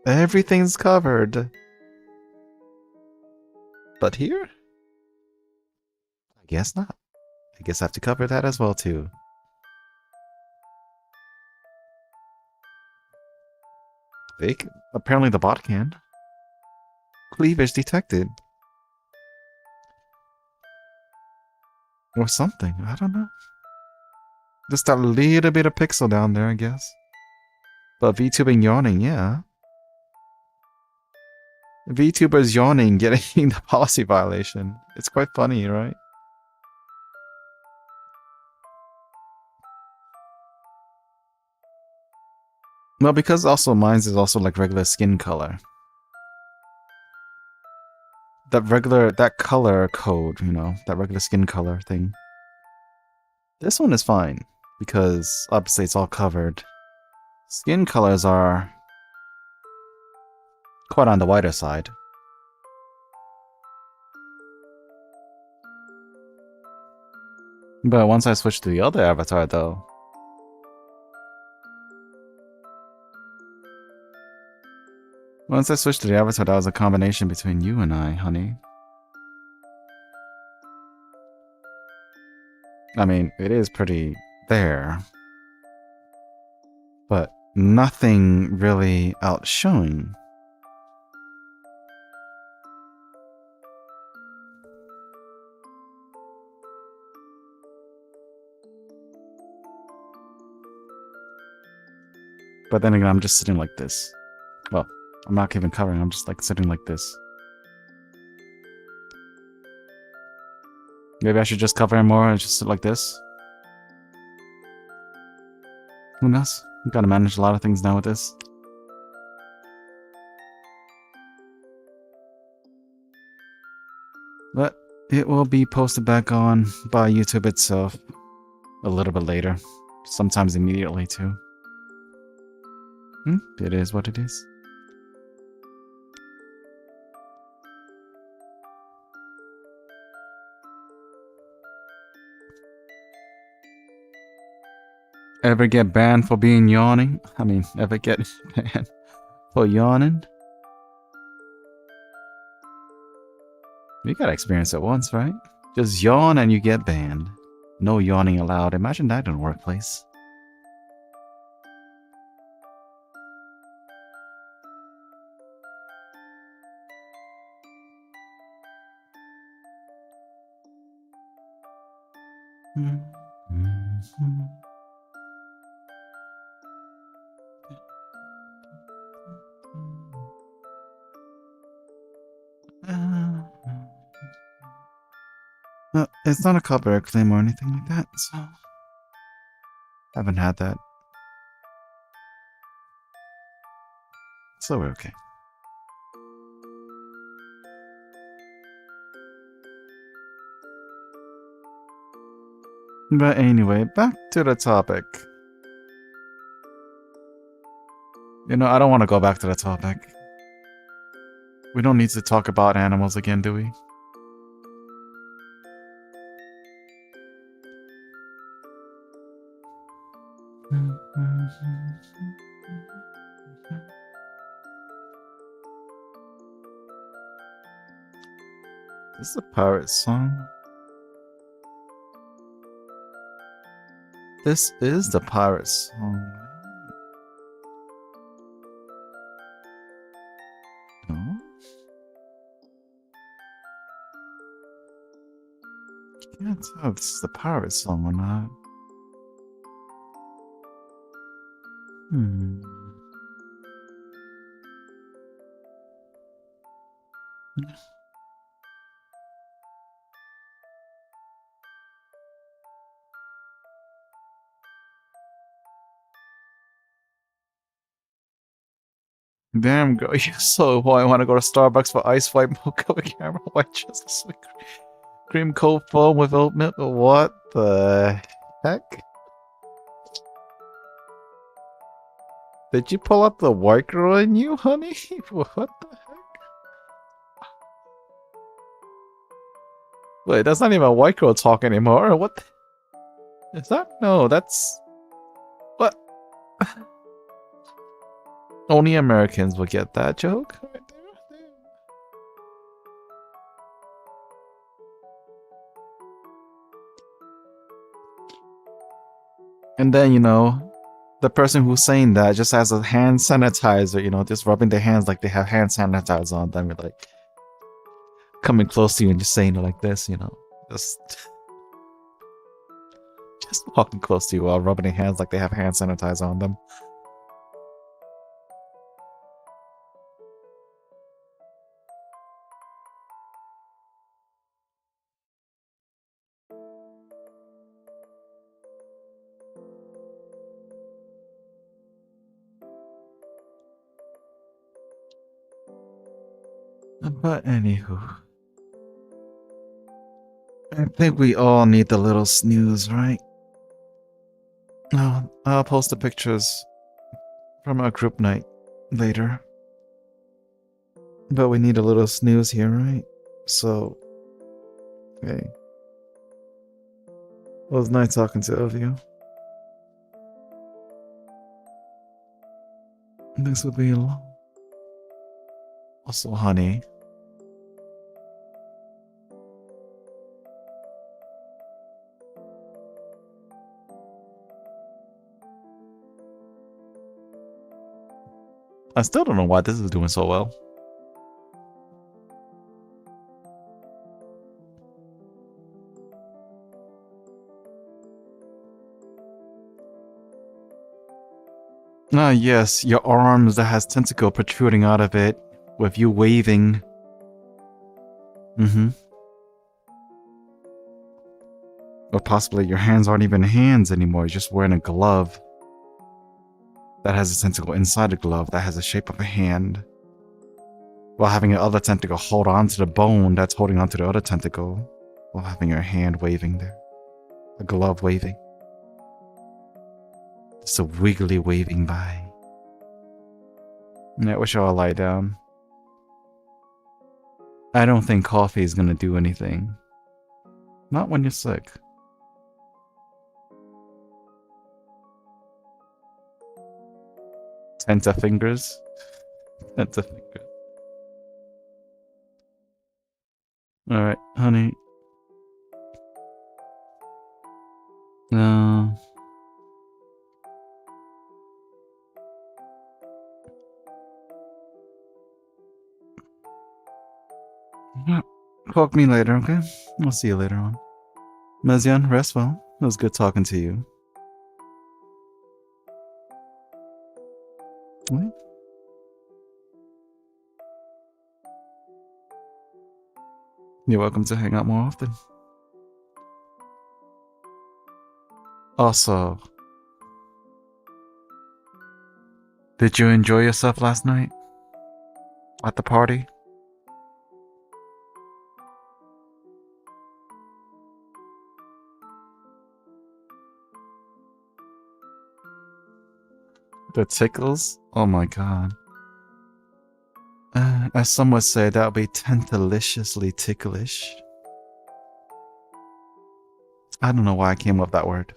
S1: Everything's covered. But here? I guess not. I guess I have to cover that as well too. Fake? Apparently the bot can. Cleavage detected. Or something, I don't know. Just a little bit of pixel down there, I guess. But VTubing yawning, yeah. VTubers yawning, getting the policy violation. It's quite funny, right? Well, because also mine's is also like regular skin color. That color code, you know, that regular skin color thing. This one is fine, because obviously it's all covered. Skin colors are quite on the whiter side. But once I switch to the other avatar, though... Once I switched to the avatar, that was a combination between you and I, honey. I mean, it is pretty there. But nothing really outshowing. But then again, I'm just sitting like this. Well, I'm not even covering, I'm just like sitting like this. Maybe I should just cover him more and just sit like this. Who knows? You gotta manage a lot of things now with this. But it will be posted back on by YouTube itself a little bit later. Sometimes immediately too. It is what it is. Ever get banned for being yawning? I mean, ever get banned for yawning? You gotta experience it once, right? Just yawn and you get banned. No yawning allowed. Imagine that in a workplace. It's not a copyright claim or anything like that, so... I haven't had that. So we're okay. But anyway, back to the topic. You know, I don't want to go back to the topic. We don't need to talk about animals again, do we? This is a pirate song. This is the pirate song. No? Can't tell if this is the pirate song or not. Damn, girl, you're so why I want to go to Starbucks for ice white mocha with caramel white drizzle, sweet cream cold foam with oat milk. What the heck? Did you pull out the white girl in you, honey? What the heck? Wait, that's not even a white girl talk anymore. What is that? No, that's... What? Only Americans will get that joke. And then, you know, the person who's saying that just has a hand sanitizer, you know, just rubbing their hands like they have hand sanitizer on them. You're like coming close to you and just saying it like this, you know. Just Just walking close to you while rubbing their hands like they have hand sanitizer on them. But anywho, I think we all need the little snooze, right? No, I'll post the pictures from our group night later. But we need a little snooze here, right? So, okay. Well, it was nice talking to all of you. This will be long. Also, honey. I still don't know why this is doing so well. Ah, yes, your arms that has tentacle protruding out of it, with you waving. Mm-hmm. Or possibly your hands aren't even hands anymore, you're just wearing a glove that has a tentacle inside a glove that has the shape of a hand, while having your other tentacle hold on to the bone that's holding onto the other tentacle, while having your hand waving there. A glove waving. Just a wiggly waving by. Yeah, I wish I'll lie down. I don't think coffee is gonna do anything. Not when you're sick. Tenta fingers. Tenta fingers. Alright, honey. No. Talk to me later, okay? I'll see you later on. Mezian, rest well. It was good talking to you. What? You're welcome to hang out more often. Also, did you enjoy yourself last night? At the party? The tickles? Oh my god. As some would say, that would be tentaliciously ticklish. I don't know why I came up with that word.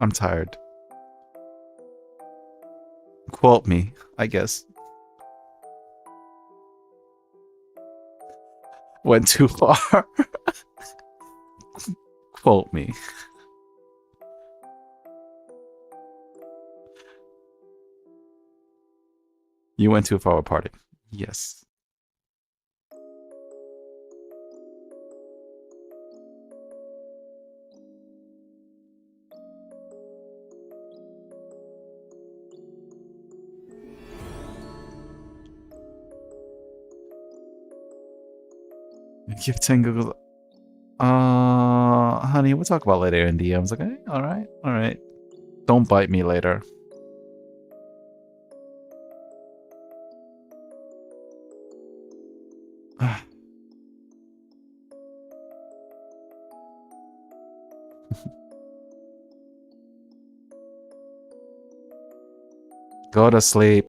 S1: I'm tired. Quote me, I guess. Went too far. Quote me. You went too far with party. Yes. Give 10 Google. Honey, we'll talk about later in DMs. Okay, all right. Don't bite me later. Go to sleep.